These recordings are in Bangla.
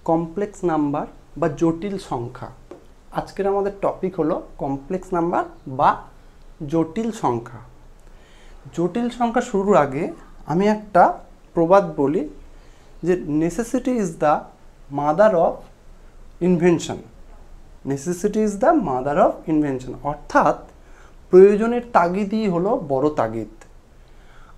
কমপ্লেক্স নাম্বার বা জটিল সংখ্যা। আজকের আমাদের টপিক হলো কমপ্লেক্স নাম্বার বা জটিল সংখ্যা। জটিল সংখ্যা শুরুর আগে আমি একটা প্রবাদ বলি যে necessity is the mother of invention. Necessity is the mother of invention, অর্থাৎ প্রয়োজনের তাগিদই হলো বড় তাগিদ।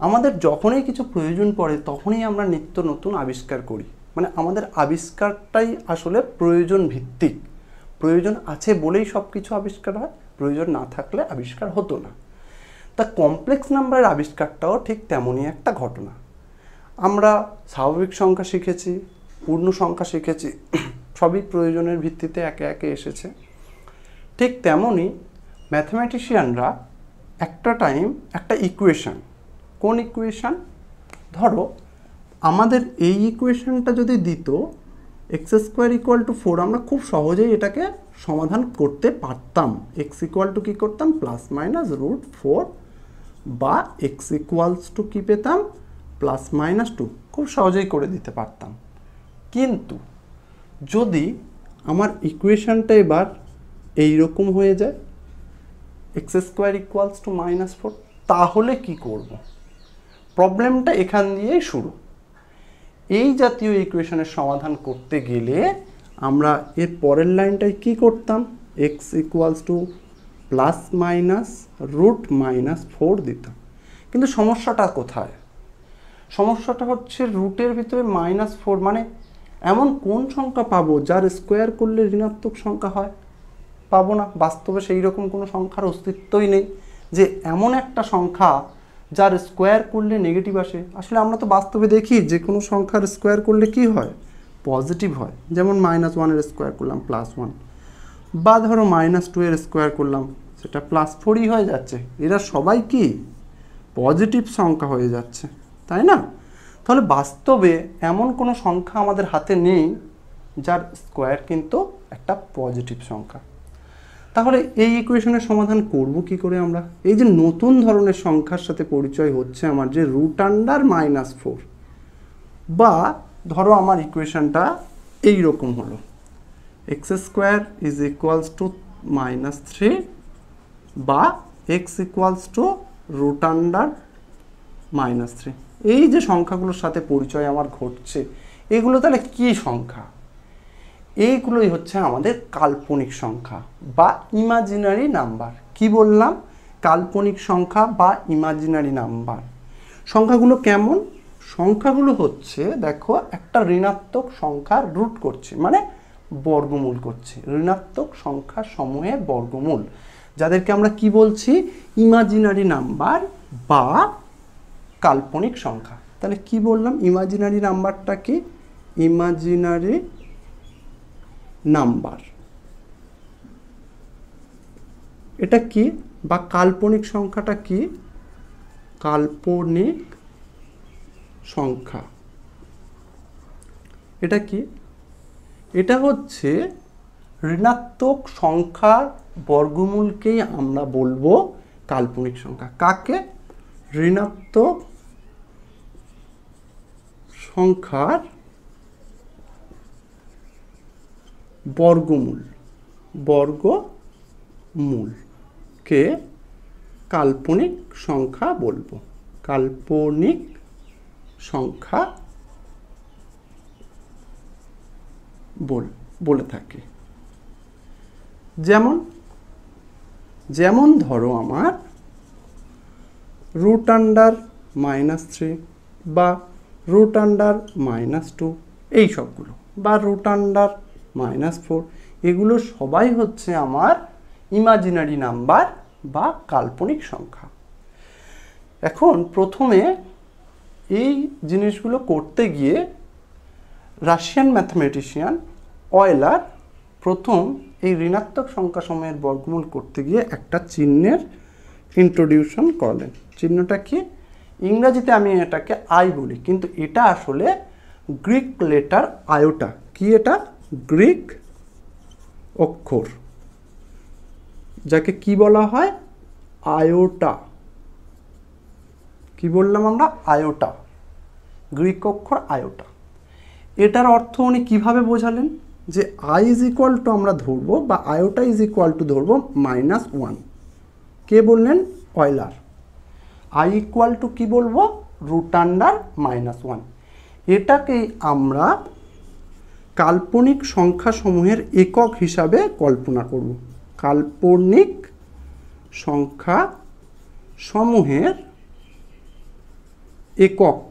আমাদের যখনই কিছু প্রয়োজন পড়ে তখনই আমরা নিত্য নতুন আবিষ্কার করি, মানে আমাদের আবিষ্কারটাই আসলে প্রয়োজন ভিত্তিক। প্রয়োজন আছে বলেই সব কিছু আবিষ্কার হয়, প্রয়োজন না থাকলে আবিষ্কার হতো না। তা কমপ্লেক্স নাম্বারের আবিষ্কারটাও ঠিক তেমনই একটা ঘটনা। আমরা স্বাভাবিক সংখ্যা শিখেছি, পূর্ণ সংখ্যা শিখেছি, সবই প্রয়োজনের ভিত্তিতে একে একে এসেছে। ঠিক তেমনই ম্যাথমেটিশিয়ানরা একটা টাইম একটা ইকুয়েশন, কোন ইকুয়েশন, ধরো আমাদের এই ইকুয়েশনটা যদি দিত এক্স স্কোয়ার ইকুয়াল টু 4, আমরা খুব সহজেই এটাকে সমাধান করতে পারতাম। এক্স ইকুয়াল টু কী করতাম, প্লাস মাইনাস √4, বা এক্স ইকুয়ালস টু কী পেতাম, প্লাস মাইনাস 2, খুব সহজেই করে দিতে পারতাম। কিন্তু যদি আমার ইকুয়েশনটা এবার এইরকম হয়ে যায়, এক্স স্কোয়ার ইকুয়ালস টু -4, তাহলে কি করব? প্রবলেমটা এখান দিয়েই শুরু। এই জাতীয় ইকুয়েশনের সমাধান করতে গেলে আমরা এর পরের লাইনটায় কি করতাম, x equals to plus minus √-4 দিতাম। কিন্তু সমস্যাটা কোথায়? সমস্যাটা হচ্ছে রুটের ভিতরে -4, মানে এমন কোন সংখ্যা পাবো যার স্কোয়ার করলে ঋণাত্মক সংখ্যা হয়? পাবো না। বাস্তবে সেই রকম কোনো সংখ্যার অস্তিত্বই নেই যে এমন একটা সংখ্যা যার স্কোয়ার করলে নেগেটিভ আসে। আসলে আমরা তো বাস্তবে দেখি যে কোনো সংখ্যার স্কোয়ার করলে কি হয়, পজিটিভ হয়। যেমন -1 এর স্কোয়ার করলাম +1, বা ধরো -2 এর স্কোয়ার করলাম, সেটা +4ই হয়ে যাচ্ছে। এরা সবাই কি পজিটিভ সংখ্যা হয়ে যাচ্ছে, তাই না? তাহলে বাস্তবে এমন কোনো সংখ্যা আমাদের হাতে নেই যার স্কোয়ার কিন্তু একটা পজিটিভ সংখ্যা। তাহলে এই ইকুয়েশনের সমাধান করব কি করে আমরা? এই যে নতুন ধরনের সংখ্যার সাথে পরিচয় হচ্ছে আমার, যে √4, বা ধরো আমার ইকুয়েশনটা এইরকম হলো, x square is equals two -3, বা এক্স ইকুয়ালস টু √3। এই যে সংখ্যাগুলোর সাথে পরিচয় আমার ঘটছে, এগুলো তাহলে কি সংখ্যা? এইগুলোই হচ্ছে আমাদের কাল্পনিক সংখ্যা বা ইমাজিনারি নাম্বার। কি বললাম? কাল্পনিক সংখ্যা বা ইমাজিনারি নাম্বার। সংখ্যাগুলো কেমন? সংখ্যাগুলো হচ্ছে, দেখো, একটা ঋণাত্মক সংখ্যার রুট করছে, মানে বর্গমূল করছে। ঋণাত্মক সংখ্যা সমূহের বর্গমূল, যাদেরকে আমরা কি বলছি, ইমাজিনারি নাম্বার বা কাল্পনিক সংখ্যা। তাহলে কি বললাম, ইমাজিনারি নাম্বারটা কি? ইমাজিনারি নাম্বার এটা কি? বা কাল্পনিক সংখ্যাটা কি? কাল্পনিক সংখ্যা এটা কি? এটা হচ্ছে ঋণাত্মক সংখ্যার বর্গমূলকেই আমরা বলবো কাল্পনিক সংখ্যা। কাকে? ঋণাত্মক সংখ্যার বর্গমূলকে কাল্পনিক সংখ্যা বলবো। কাল্পনিক সংখ্যা বলে থাকি। যেমন ধরো আমার √3 বা √-2 এই সবগুলো, বা √-4, এগুলো সবাই হচ্ছে আমার ইমাজিনারি নাম্বার বা কাল্পনিক সংখ্যা। এখন প্রথমে এই জিনিসগুলো করতে গিয়ে রাশিয়ান ম্যাথমেটিশিয়ান অয়েলার প্রথম এই ঋণাত্মক সংখ্যাসমূহের বর্গমূল করতে গিয়ে একটা চিহ্নের ইন্ট্রোডিউশন করলেন। চিহ্নটা কি? ইংরাজিতে আমি এটাকে আই বলি, কিন্তু এটা আসলে গ্রিক লেটার আয়োটা। কি এটা? গ্রিক অক্ষর, যাকে কি বলা হয়? আয়োটা। কি বললাম আমরা? আয়োটা, গ্রিক অক্ষর আয়োটা। এটার অর্থ উনি কীভাবে বোঝালেন যে আই ইজ ইকুয়াল টু আমরা ধরবো বা আয়োটা ইজ ইকুয়াল টু ধরবো -1। কে বললেন? অয়লার। আই ইকুয়াল টু কী বলবো? √1। এটাকেই আমরা কাল্পনিক সংখ্যাসমূহের একক হিসাবে কল্পনা করব। কাল্পনিক সংখ্যা সমূহের একক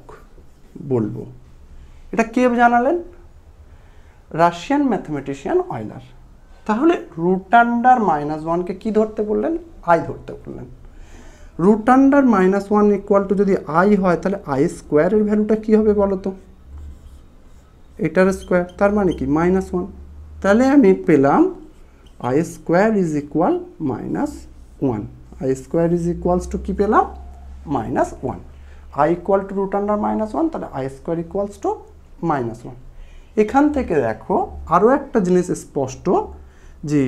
বলবো। এটা কে জানালেন? Russian mathematician Euler. তাহলে √1কে কি ধরতে বললেন? আই ধরতে বললেন। √1 ইকুয়াল টু যদি আই হয় তাহলে আই স্কোয়ারের ভ্যালুটা কী হবে বলো তো? এটার স্কোয়ার, তার মানে কি -1। তাহলে আমি পেলাম i square is equal -1। I square is equals to কী পেলাম? -1। আই ইকুয়াল টু √1 তাহলে আই স্কোয়ার ইকুয়ালস টু -1। এখান থেকে দেখো আরও একটা জিনিস স্পষ্ট যে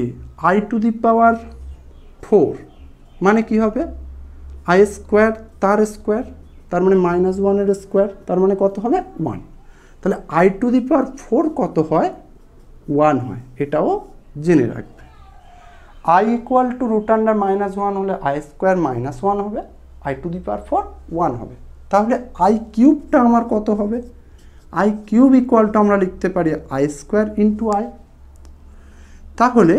i⁴ মানে কি হবে? আই স্কোয়ার তার স্কোয়ার, তার মানে -1 স্কোয়ার, তার মানে কত হবে? 1। তাহলে i⁴ কত হয়? 1 হয়। এটাও জেনে রাখবে। আই ইকুয়াল টু √1 হলে আই স্কোয়ার -1 হবে, i⁴ 1 হবে। তাহলে আই কিউবটা আমার কত হবে? আই কিউব ইকুয়াল টু আমরা লিখতে পারি আই স্কোয়ার ইন্টু আই। তাহলে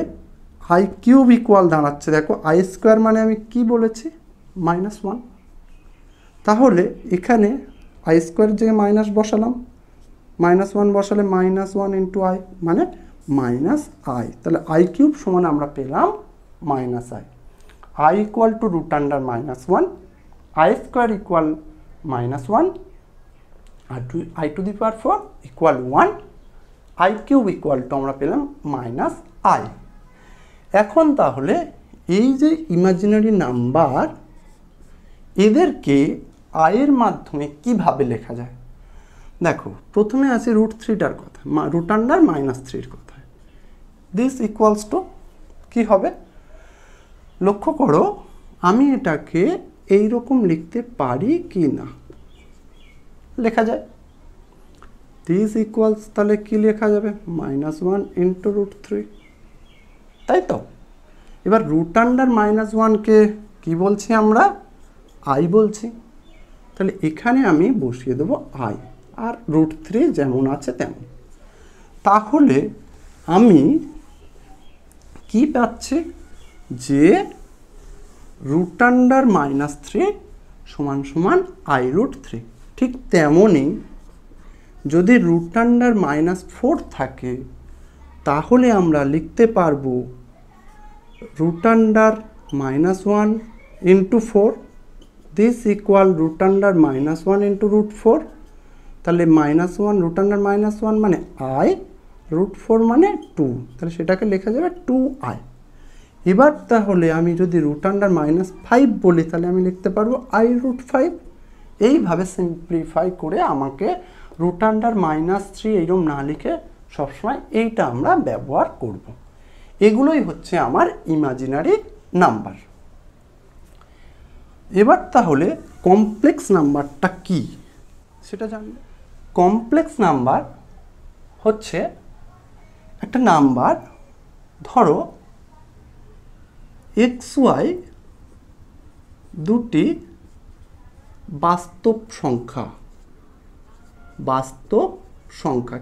আই কিউব ইকুয়াল দাঁড়াচ্ছে, দেখো আই স্কোয়ার মানে আমি কি বলেছি? -1। তাহলে এখানে আই স্কোয়ারের জায়গায় মাইনাস বসালাম, -1 বসালে -1 ইন্টু আই মানে -i। তাহলে আই কিউব সমান আমরা পেলাম -i। I equal to √1, i square equal -1, আর i⁴ equal 1, i cube equal to আমরা পেলাম -i। এখন তাহলে এই যে ইমাজিনারি নাম্বার, এদেরকে আয়ের মাধ্যমে কিভাবে লেখা যায়? দেখো প্রথমে আছে √3টার কথা, √3 কথা। দিস ইকুয়ালস টু কী হবে? লক্ষ্য করো আমি এটাকে এইরকম লিখতে পারি কি না? লেখা যায়। দিস ইকুয়ালস তাহলে কি লেখা যাবে? -1 ইন্টু √3, তাই তো? এবার √1কে কি বলছি আমরা? আই বলছি। তাহলে এখানে আমি বসিয়ে দেবো আই, আর √3 যেমন আছে তেমন। তাহলে আমি কি পাচ্ছি? যে √3 সমান i√3। ঠিক তেমনই যদি √4 থাকে তাহলে আমরা লিখতে পারবো √1 ইন্টু 4। This equal √1 into √4। তাহলে -1 মানে i, √4 মানে 2, তাহলে সেটাকে লেখা যাবে 2i। এবার তাহলে আমি যদি √5 বলি তাহলে আমি লিখতে পারবো i√5। এইভাবে সিম্পলিফাই করে আমাকে √3 এইরকম না লিখে সবসময় এইটা আমরা ব্যবহার করব। এগুলোই হচ্ছে আমার ইমাজিনারি নাম্বার। এবার তাহলে কমপ্লেক্স নাম্বারটা কি সেটা জানব। কমপ্লেক্স নাম্বার হচ্ছে একটা নাম্বার, ধরো xy দুটি বাস্তব সংখ্যা।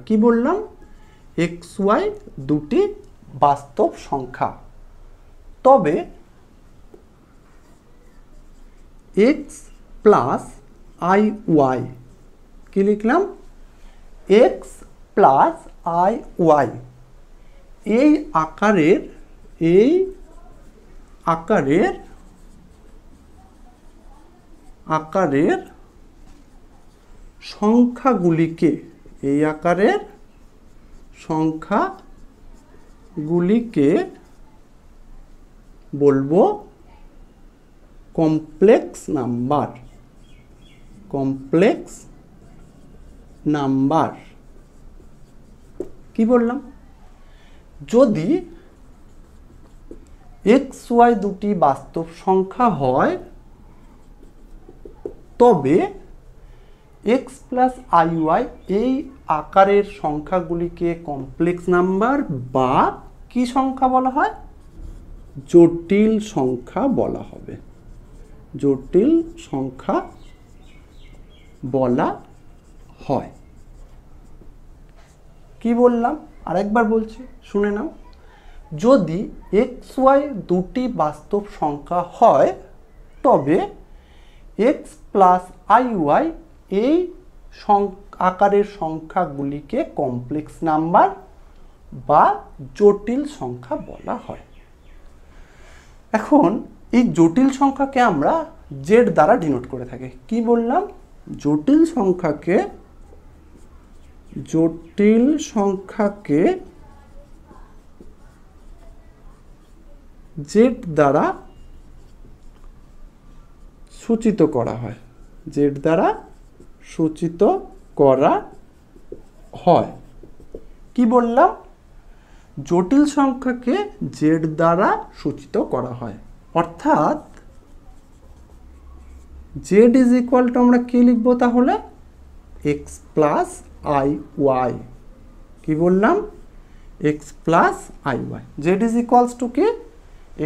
কি বললাম? xy দুটি বাস্তব সংখ্যা। তবে x প্লাস iy, কি লিখলাম? x প্লাস iy এই আকারের সংখ্যাগুলিকে বলবো কমপ্লেক্স নাম্বার। কি বললাম? যদি xy দুটি বাস্তব সংখ্যা হয় তবে এক্স প্লাস আই ওয়াই এই আকারের সংখ্যাগুলিকে কমপ্লেক্স নাম্বার বা কি সংখ্যা বলা হয়? জটিল সংখ্যা বলা হবে। জটিল সংখ্যা বলা হয়। কি বললাম আরেকবার বলছি, শুনে নাও। যদি এক্স ওয়াই দুটি বাস্তব সংখ্যা হয় তবে এক্স প্লাস আই ওয়াই এই আকারের সংখ্যাগুলিকে কমপ্লেক্স নাম্বার বা জটিল সংখ্যা বলা হয়। এখন এই জটিল সংখ্যাকে আমরা জেড দ্বারা ডিনোট করে থাকি। কি বললাম? জটিল সংখ্যাকে জেড দ্বারা সূচিত করা হয়। জেড দ্বারা সূচিত করা হয়। কি বললাম? জটিল সংখ্যাকে জেড দ্বারা সূচিত করা হয়, অর্থাৎ জেড ইজ ইকুয়াল টু আমরা কি লিখবো তাহলে? X plus i y. কি বললাম? X plus i y. Z is equals to কি?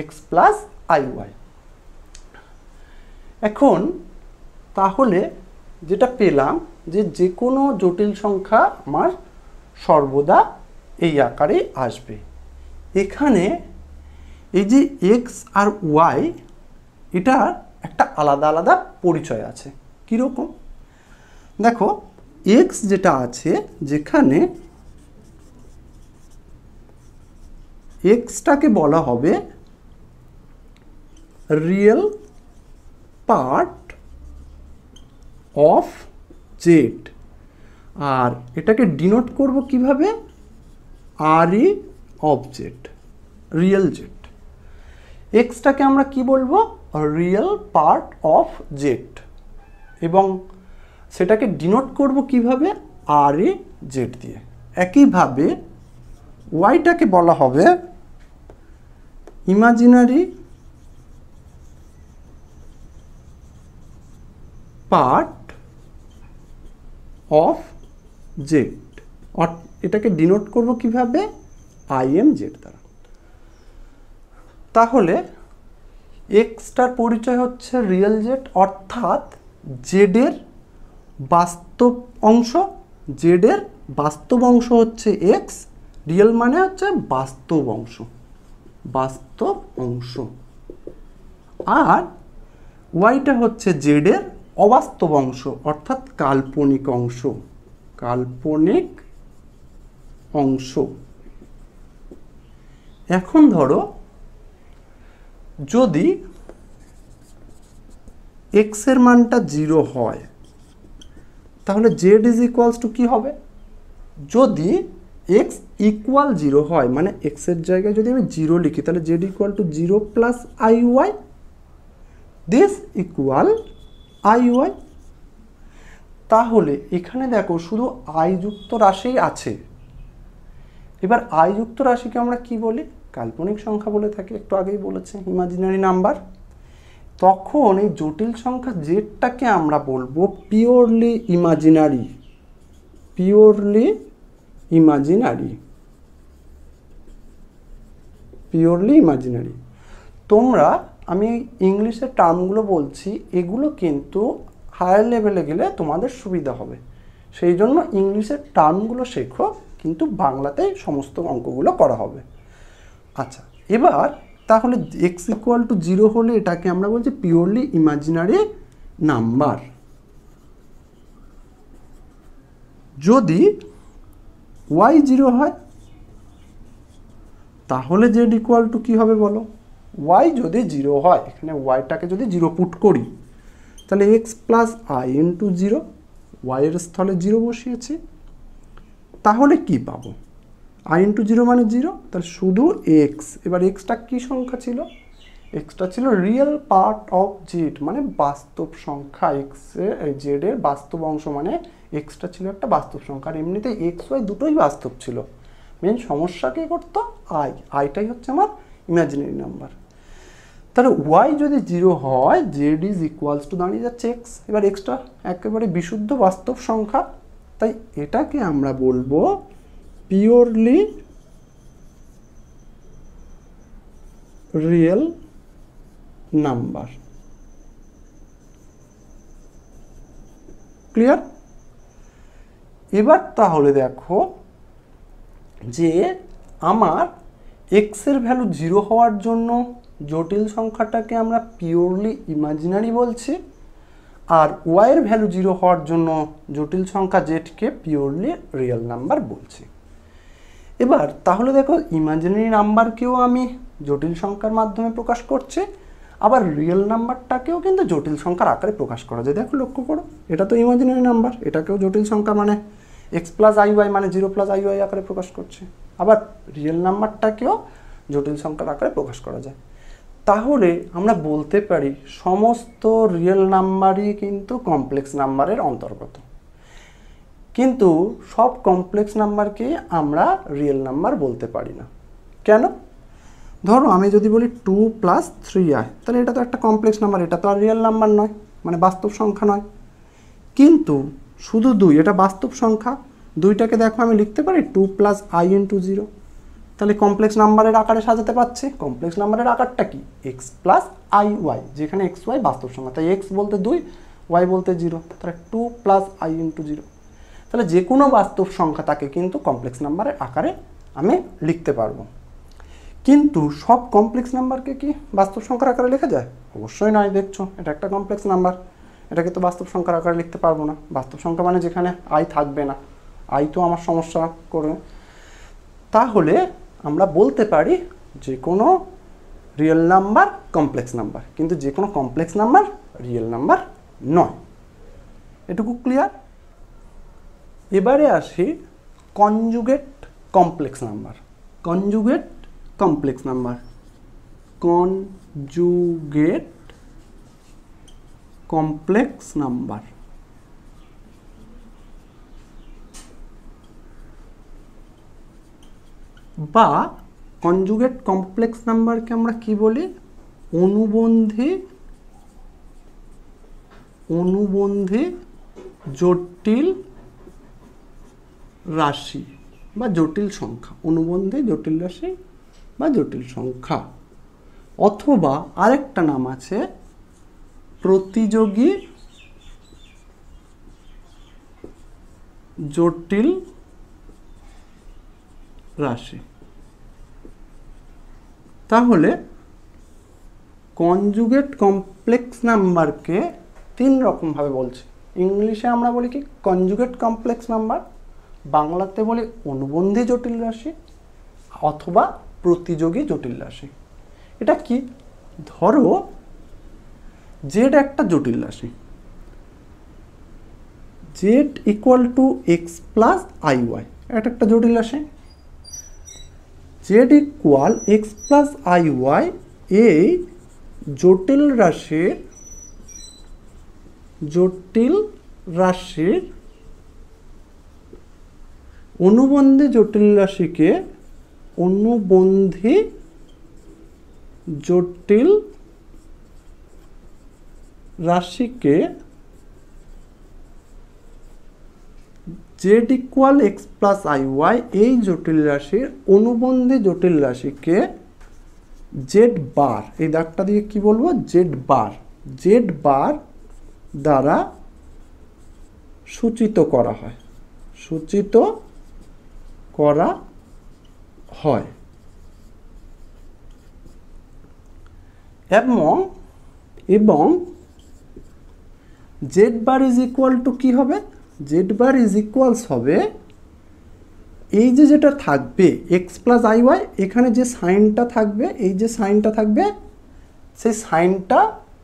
X plus i y. এখন তাহলে যেটা পেলাম যে কোনো জটিল সংখ্যা আমার সর্বদা এই আকারে আসবে। এখানে এই যে এক্স আর ওয়াই এটা একটা আলাদা আলাদা পরিচয় আছে। কীরকম? দেখো, এক্স যেটা আছে, যেখানে এক্সটাকে বলা হবে রিয়েল পার্ট অফ জেড, আর এটাকে ডিনোট করব কিভাবে? আর e of z, real z. এক্সটাকে আমরা কি বলবো? রিয়েল পার্ট অফ জেড, এবং সেটাকে ডিনোট করব কিভাবে? আর ই জেড দিয়ে। একইভাবে ওয়াইটাকে বলা হবে ইমাজিনারি পার্ট অফ জেড, এটাকে ডিনোট করব কিভাবে? আই এম জেড দ্বারা। তাহলে এক্সটার পরিচয় হচ্ছে রিয়েল জেড, অর্থাৎ জেডের বাস্তব অংশ। জেডের বাস্তব অংশ হচ্ছে এক্স, রিয়েল মানে হচ্ছে বাস্তব অংশ, বাস্তব অংশ। আর ওয়াইটা হচ্ছে জেডের অবাস্তব অংশ, অর্থাৎ কাল্পনিক অংশ, কাল্পনিক অংশ। এখন ধরো, যদি এক্স এর মানটা 0 হয় তাহলে জেড ইজ ইকুয়ালস টু কি হবে? যদি এক্স ইকুয়াল 0 হয়, মানে এক্স এর জায়গায় যদি আমি 0 লিখি, তাহলে z equal to 0 plus i y, this equal i y. তাহলে এখানে দেখো শুধু আই যুক্ত রাশি আছে। এবার আই যুক্ত রাশিকে আমরা কি বলি? কাল্পনিক সংখ্যা বলে থাকি, একটু আগেই বলেছি, ইমাজিনারি নাম্বার। তখন এই জটিল সংখ্যা জেডটাকে আমরা বলবো purely imaginary, purely imaginary, purely imaginary. তোমরা, আমি ইংলিশের টার্মগুলো বলছি, এগুলো কিন্তু হায়ার লেভেলে গেলে তোমাদের সুবিধা হবে, সেই জন্য ইংলিশের টার্মগুলো শেখো, কিন্তু বাংলাতেই সমস্ত অঙ্কগুলো করা হবে। আচ্ছা, এবার তাহলে এক্স ইকুয়াল টু 0 হলে এটাকে আমরা বলছি পিওরলি ইমাজিনারি নাম্বার। যদি ওয়াই 0 হয় তাহলে জেড ইকুয়াল টু কী হবে বলো? ওয়াই যদি 0 হয়, এখানে ওয়াইটাকে যদি 0 পুট করি, তাহলে এক্স প্লাস আই ইন্টু 0, ওয়াইয়ের স্থলে 0 বসিয়েছি, তাহলে কি পাবো? আই ইন্টু 0 মানে 0, তাহলে শুধু এক্স। এবার এক্সটা কী সংখ্যা ছিল? এক্সটা ছিল রিয়েল পার্ট অফ জেড, মানে বাস্তব সংখ্যা। এক্সের জেডের বাস্তব অংশ, মানে এক্সটা ছিল একটা বাস্তব সংখ্যা। আর এমনিতে এক্স ওয়াই দুটোই বাস্তব ছিল। মেন সমস্যা কী করতো? আইটাই হচ্ছে আমার ইমাজিনারি নাম্বার। তাহলে ওয়াই যদি 0 হয় জেড ইজ ইকুয়ালস টু দাঁড়িয়ে যাচ্ছে এক্স। এবার এক্সটা একেবারে বিশুদ্ধ বাস্তব সংখ্যা, তাই এটাকে আমরা বলবো পিওরলি রিয়েল নাম্বার। ক্লিয়ার? এবার তাহলে দেখো যে আমার এক্সের ভ্যালু 0 হওয়ার জন্য জটিল সংখ্যাটাকে আমরা পিওরলি ইমাজিনারি বলছি, আর ওয়াইয়ের ভ্যালু 0 হওয়ার জন্য জটিল সংখ্যা জেডকে পিওরলি রিয়েল নাম্বার বলছি। এবার তাহলে দেখো ইমাজিনারি নাম্বারকেও আমি জটিল সংখ্যার মাধ্যমে প্রকাশ করছি, আবার রিয়েল নাম্বারটাকেও কিন্তু জটিল সংখ্যার আকারে প্রকাশ করা যায়। দেখো লক্ষ্য করো, এটা তো ইমাজিনারি নাম্বার, এটাকেও জটিল সংখ্যা মানে এক্স প্লাস আই ওয়াই মানে 0 প্লাস আই ওয়াই আকারে প্রকাশ করছে, আবার রিয়েল নাম্বারটাকেও জটিল সংখ্যার আকারে প্রকাশ করা যায়। তাহলে আমরা বলতে পারি সমস্ত রিয়েল নাম্বারই কিন্তু কমপ্লেক্স নাম্বারের অন্তর্গত, কিন্তু সব কমপ্লেক্স নাম্বারকে আমরা রিয়েল নাম্বার বলতে পারি না। কেন? ধরো আমি যদি বলি 2 + 3i, তাহলে এটা তো একটা কমপ্লেক্স নাম্বার, এটা তো আর রিয়েল নাম্বার নয়, মানে বাস্তব সংখ্যা নয়। কিন্তু শুধু 2, এটা বাস্তব সংখ্যা, 2টাকে দেখো আমি লিখতে পারি 2 + i × 0, তাহলে কমপ্লেক্স নাম্বারের আকারে সাজাতে পারছি। কমপ্লেক্স নাম্বারের আকারটা কি? x + iy, যেখানে x y বাস্তব সংখ্যা, তাই x বলতে 2, y বলতে 0, তাহলে 2 + i × 0। তাহলে যে কোনো বাস্তব সংখ্যা তাকে কিন্তু কমপ্লেক্স নাম্বারের আকারে আমি লিখতে পারবো। কিন্তু সব কমপ্লেক্স নাম্বারকে কি বাস্তব সংখ্যার আকারে লেখা যায়? অবশ্যই নয়। দেখছো এটা একটা কমপ্লেক্স নাম্বার, এটাকে তো বাস্তব সংখ্যার আকারে লিখতে পারবো না। বাস্তব সংখ্যা মানে যেখানে আই থাকবে না, আই তো আমার সমস্যা করে। তাহলে আমরা বলতে পারি যে কোনো রিয়েল নাম্বার কমপ্লেক্স নাম্বার, কিন্তু যে কোনো কমপ্লেক্স নাম্বার রিয়েল নাম্বার নয়। এটুকু ক্লিয়ার? এবারে আসি conjugate complex number. Conjugate complex number, conjugate complex number বা কনজুগেট কমপ্লেক্স নাম্বারকে আমরা কি বলি? অনুবন্ধী জটিল রাশি বা জটিল সংখ্যা। অনুবন্ধী জটিল রাশি বা জটিল সংখ্যা, অথবা আরেকটা নাম আছে প্রতিযোগী জটিল রাশি। তাহলে কনজুগেট কমপ্লেক্স নাম্বারকে 3 রকমভাবে বলছি। ইংলিশে আমরা বলি কি? কনজুগেট কমপ্লেক্স নাম্বার, বাংলাতে বলি অনুবন্ধী জটিল রাশি অথবা প্রতিযোগী জটিল রাশি। এটা কি? ধরো জেড একটা জটিল রাশি, জেড = x + iy, এটা একটা জটিল রাশি। জেড = x + iy এই জটিল রাশির অনুবন্ধী জটিল রাশিকে অনুবন্ধী জটিল রাশিকে z = x + iy এই জটিল রাশির অনুবন্ধী জটিল রাশিকে z বার, এই দাগটা দিয়ে কি বলবো? z বার দ্বারা সূচিত করা হয়। এবং z bar is equal to কি হবে? z বার ইজ ইকুয়ালস হবে এই যে যেটা থাকবে x + iy, এখানে যে সাইনটা থাকবে, এই যে সাইনটা থাকবে সেই সাইনটা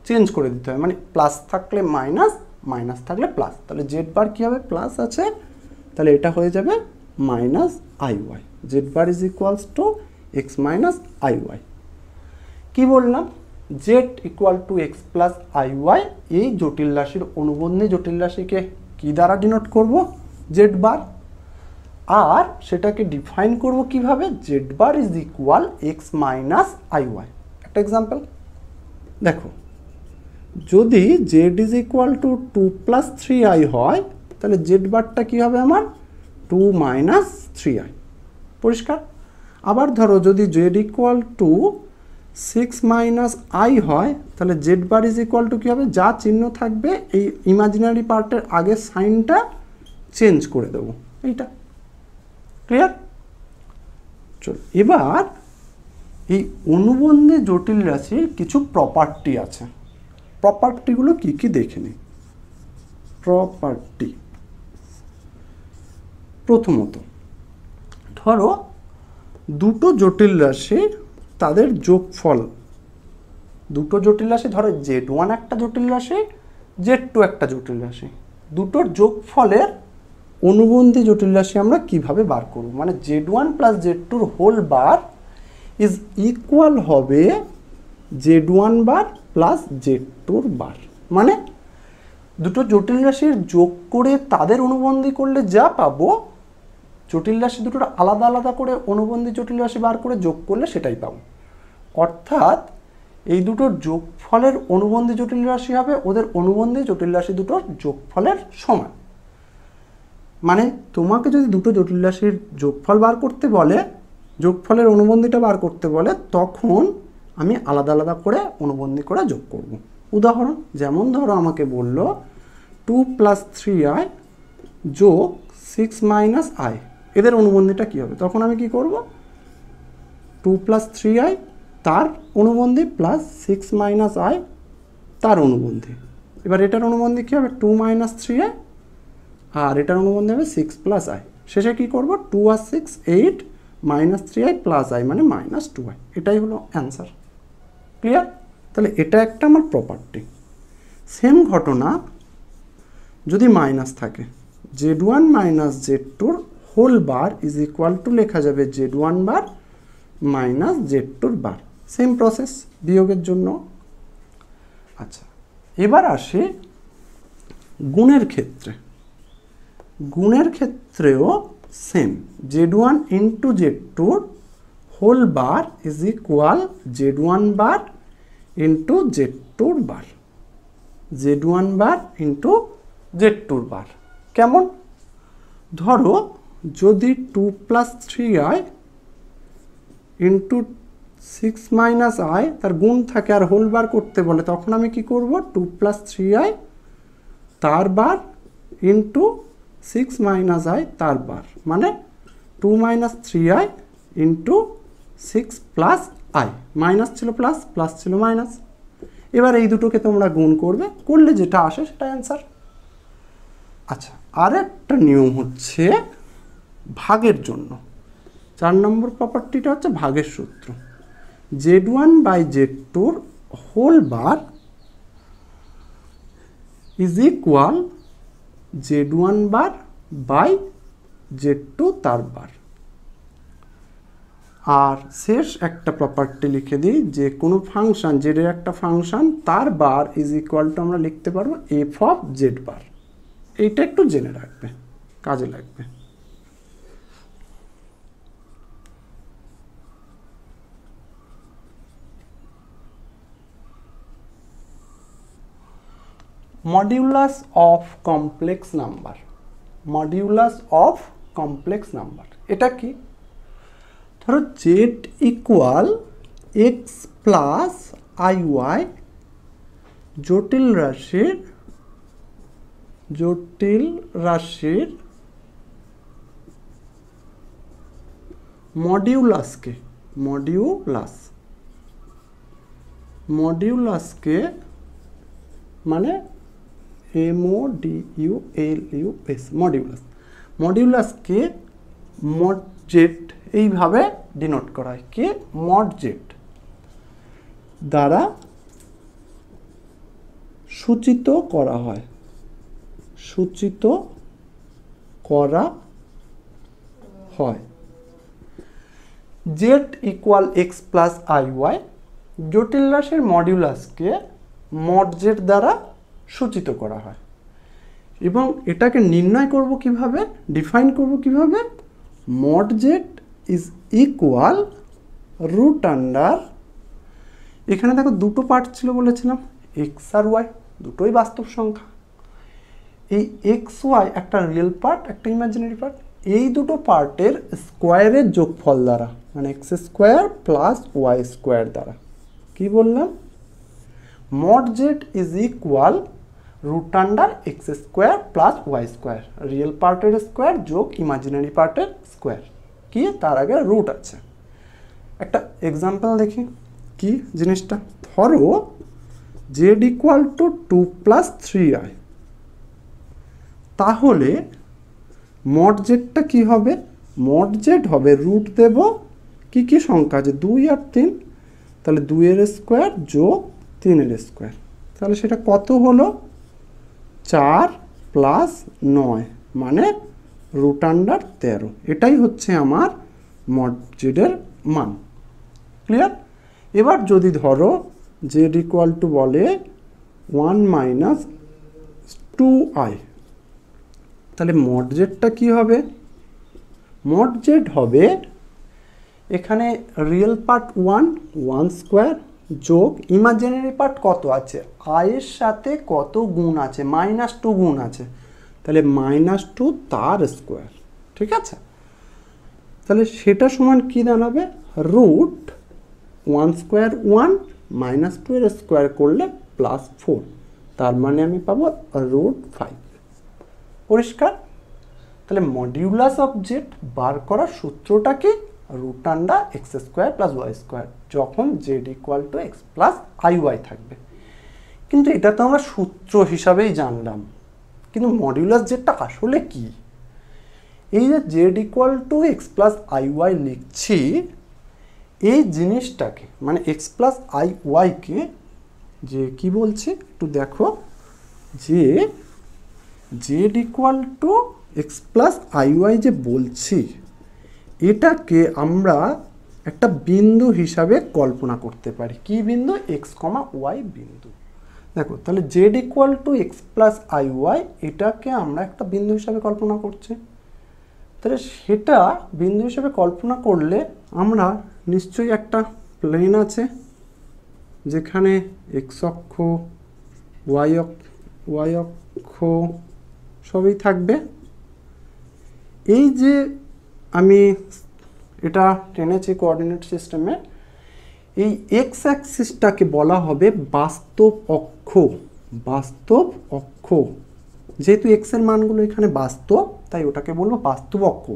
চেঞ্জ করে দিতে হবে, মানে প্লাস থাকলে মাইনাস, মাইনাস থাকলে প্লাস। তাহলে z বার কি হবে? প্লাস আছে, তাহলে এটা হয়ে যাবে -iy। z bar is equals two x - iy। কি বললাম? z = x + iy এই জটিল রাশির অনুবন্ধী জটিল রাশিকে কি দ্বারা ডিনোট করব? z বার। আর সেটাকে ডিফাইন করব কিভাবে? z bar is equal x - iy। একটা এক্সাম্পল, দেখো যদি Z is equal two 2 plus 3i হয় তাহলে জেড বারটা কী হবে আমার 2 মাইনাস 3i। পরিষ্কার। আবার ধরো যদি z equal to 6 minus i হয় তাহলে z bar is equal to কী হবে, যা চিহ্ন থাকবে এই ইমাজিনারি পার্টের আগের সাইনটা চেঞ্জ করে দেবো, এইটা। ক্লিয়ার? চল এবার এই অনুবন্ধী জটিল রাশির কিছু প্রপার্টি আছে, প্রপার্টিগুলো কি কি দেখে নিই। প্রপার্টি, প্রথমত ধরো দুটো জটিল রাশি তাদের যোগফল, দুটো জটিল রাশি ধরো Z1 একটা জটিল রাশি, Z2 একটা জটিল রাশি, দুটোর যোগফলের অনুবন্ধী জটিল রাশি আমরা কিভাবে বার করব, মানে Z1 plus Z2 whole bar is equal হবে Z1 বার প্লাস Z2 বার। মানে দুটো জটিল রাশির যোগ করে তাদের অনুবন্ধী করলে যা পাবো, জটিল রাশি দুটোর আলাদা আলাদা করে অনুবন্ধী জটিল রাশি বার করে যোগ করলে সেটাই পাবো। অর্থাৎ এই দুটোর যোগফলের অনুবন্ধী জটিল রাশি হবে ওদের অনুবন্ধী জটিল রাশি দুটোর যোগফলের সমান। মানে তোমাকে যদি দুটো জটিল রাশির যোগফল বার করতে বলে, যোগফলের অনুবন্ধীটা বার করতে বলে, তখন আমি আলাদা আলাদা করে অনুবন্ধী করে যোগ করব। উদাহরণ যেমন ধরো আমাকে বলল 2 প্লাস 3i যোগ 6 মাইনাস i, এদের অনুবন্ধীটা কী হবে, তখন আমি কি করব 2 প্লাস 3i তার অনুবন্ধী প্লাস 6 মাইনাস i তার অনুবন্ধী। এবার এটার অনুবন্ধী কী হবে 2 মাইনাস 3i, আর এটার অনুবন্ধী হবে 6 প্লাস i। শেষে কী করব 2 আর 6 8 মাইনাস 3i প্লাস i মানে মাইনাস 2i। এটাই হলো অ্যান্সার। ক্লিয়ার? তাহলে এটা একটা আমার প্রপার্টি। সেম ঘটনা যদি মাইনাস থাকে, Z1 minus Z2 whole bar is equal to লেখা যাবে Z1 bar minus Z2 bar. Same process বিয়োগের জন্য। আচ্ছা এবার আসি গুণের ক্ষেত্রে। গুণের ক্ষেত্রেও same, Z1 into Z2 whole bar is equal Z1 bar into Z2 bar, Z1 bar into Z2 bar. কেমন? ধরো যদি 2 plus 3i into 6 minus i তার গুণ থাকে আর হোল বার করতে বলে, তখন আমি কি করব 2 প্লাস 3i তার বার ইন্টু 6 মাইনাস i তার বার, মানে 2 minus 3i into 6 plus i। Minus ছিল প্লাস, প্লাস ছিল মাইনাস। এবার এই দুটোকে তোমরা গুণ করবে, করলে যেটা আসে সেটা অ্যান্সার। আচ্ছা আর একটা নিয়ম হচ্ছে ভাগের জন্য। 4 নম্বর প্রপার্টিটা হচ্ছে ভাগের সূত্র। Z1 by Z2 whole bar is equal Z1 bar by Z2 তার বার। আর শেষ একটা প্রপার্টি লিখে দিই, যে কোনো ফাংশান, জেডের একটা ফাংশান তার বার ইজ ইকুয়াল টু আমরা লিখতে পারবো এফ অফ জেড বার। এইটা একটু জেনে রাখবে, কাজে লাগবে। Modulus of complex number. Modulus of complex number এটা কি? ধরো z equal x plus i y জটিল রাশির মডিউলাসকে মানে MODULUS মডিউলাসকে মড জেড এইভাবে ডিনোট করা হয়, কি মড জেড দ্বারা সূচিত করা হয়, z equal x plus i y জটিল রাশির মডিউলাসকে মড জেড দ্বারা সূচিত করা হয়। এবং এটাকে নির্ণয় করব কিভাবে, ডিফাইন করব কিভাবে, mod z is equal root under এখানে দেখো দুটো পার্ট ছিল বলেছিলাম, এক্স আর ওয়াই, দুটোই বাস্তব সংখ্যা। এই এক্স ওয়াই একটা রিয়েল পার্ট, একটা ইমাজিনারি পার্ট। এই দুটো পার্টের স্কোয়ারের যোগফল দ্বারা, মানে x square plus y square দ্বারা কি বললাম, mod z is equal root under x square plus y square, real পার্টের স্কোয়ার যোগ ইমাজিনারি পার্টের স্কোয়ার। কি, তার আগে রুট আছে। একটা এক্সাম্পল দেখি কি জিনিসটা। ধরো জেড ইকুয়াল টু 2 + 3i, তাহলে মড জেডটা কি হবে, মড জেড হবে রুট দেব কি কি সংখ্যা আছে, 2 আর 3, তাহলে 2 এর স্কোয়ার যোগ 3 এর স্কোয়ার, তাহলে সেটা কত হলো, 4 + 9 মানে রুট আন্ডার 13। এটাই হচ্ছে আমার মড জেডের মান। ক্লিয়ার? এবার যদি ধরো জেড ইকুয়াল টু বলে 1 - 2i, তাহলে মড জেডটা কী হবে, মড জেড হবে এখানে রিয়েল পার্ট 1 স্কোয়ার যোগ ইমাজিনারি পার্ট কত আছে, আয়ের সাথে কত গুণ আছে, -2 গুণ আছে, তাহলে -2 তার স্কোয়ার। ঠিক আছে, তাহলে সেটা সমান কি দাঁড়াবে, রুট 1 স্কোয়ার 1 -2 এর স্কোয়ার করলে +4, তার মানে আমি পাবো রুট 5। পরিষ্কার? তাহলে মডিউলাস অফ জেড বার করার সূত্রটা কি, root under x square plus y square, যখন z equal to x plus i y থাকবে। কিন্তু এটা তো আমরা সূত্র হিসাবেই জানলাম, কিন্তু মডিউলাস জেডটা আসলে কি, এই যে z equal to x plus i y লিখছি, এই জিনিসটাকে মানে এক্স প্লাস আই ওয়াইকে যে কি বলছি একটু দেখো, যে z equal to x plus i y যে বলছি, এটাকে আমরা একটা বিন্দু হিসাবে কল্পনা করতে পারি। কি বিন্দু, এক্স কমা ওয়াই বিন্দু। দেখো তাহলে z equal to x plus i y, এটাকে আমরা একটা বিন্দু হিসাবে কল্পনা করছি। তাহলে সেটা বিন্দু হিসাবে কল্পনা করলে আমরা নিশ্চয়ই একটা প্লেন আছে যেখানে এক্স অক্ষ ওয়াই অক্ষ সবই থাকবে। এই যে আমি এটা টেনেছি কোঅর্ডিনেট সিস্টেমে, এই এক্স অ্যাক্সিসটাকে বলা হবে বাস্তব অক্ষ। বাস্তব অক্ষ, যেহেতু এক্স এর মানগুলো এখানে বাস্তব, তাই ওটাকে বলবো বাস্তব অক্ষ।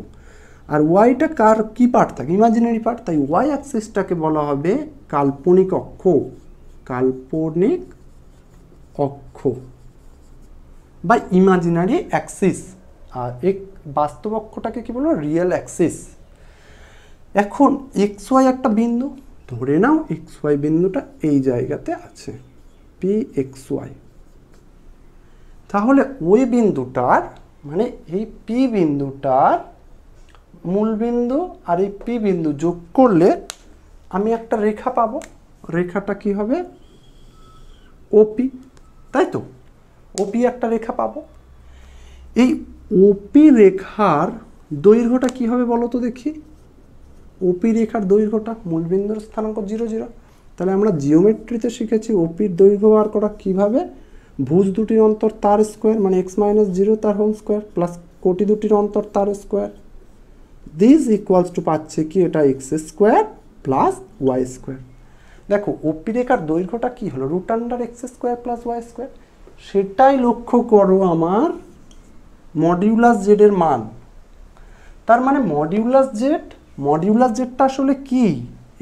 আর ওয়াইটা কার কি পার্ট থাকে, ইমাজিনারি পার্ট, তাই ওয়াই অ্যাক্সিসটাকে বলা হবে কাল্পনিক অক্ষ। কাল্পনিক অক্ষ বা ইমাজিনারি অ্যাক্সিস। আর বাস্তব অক্ষটাকে কি বলবো, রিয়েল অ্যাক্সিস। এখন এক্স ওয়াই একটা বিন্দু, ধরে নাও এক্স ওয়াই বিন্দুটা এই জায়গাতে আছে, পি এক্স ওয়াই। তাহলে ওই বিন্দুটার মানে এই পি বিন্দুটার মূলবিন্দু আর এই পি বিন্দু যোগ করলে আমি একটা রেখা পাবো। রেখাটা কি হবে, ওপি, তাই তো? ওপি একটা রেখা পাবো। এই ওপি রেখার দৈর্ঘ্যটা কি হবে বলো তো দেখি। ওপি রেখার দৈর্ঘ্যটা, মূলবিন্দুর স্থানাঙ্ক 0 0। তাহলে আমরা জিওমেট্রিতে শিখেছি ওপির দৈর্ঘ্য বার করা কিভাবে, ভুজ দুটির অন্তর তার স্কোয়ার মানে x - 0 তার হোল স্কোয়ার প্লাস কোটি দুটির অন্তর তার স্কোয়ার, দিস ইকুয়ালস টু পাচ্ছে কি, এটা x square plus y square. দেখো ওপি রেখার দৈর্ঘ্যটা কি হলো, root under x square plus y square. সেটাই লক্ষ্য করো আমার মডিউলাস জেডের মান। তার মানে মডিউলাস জেডটা আসলে কি,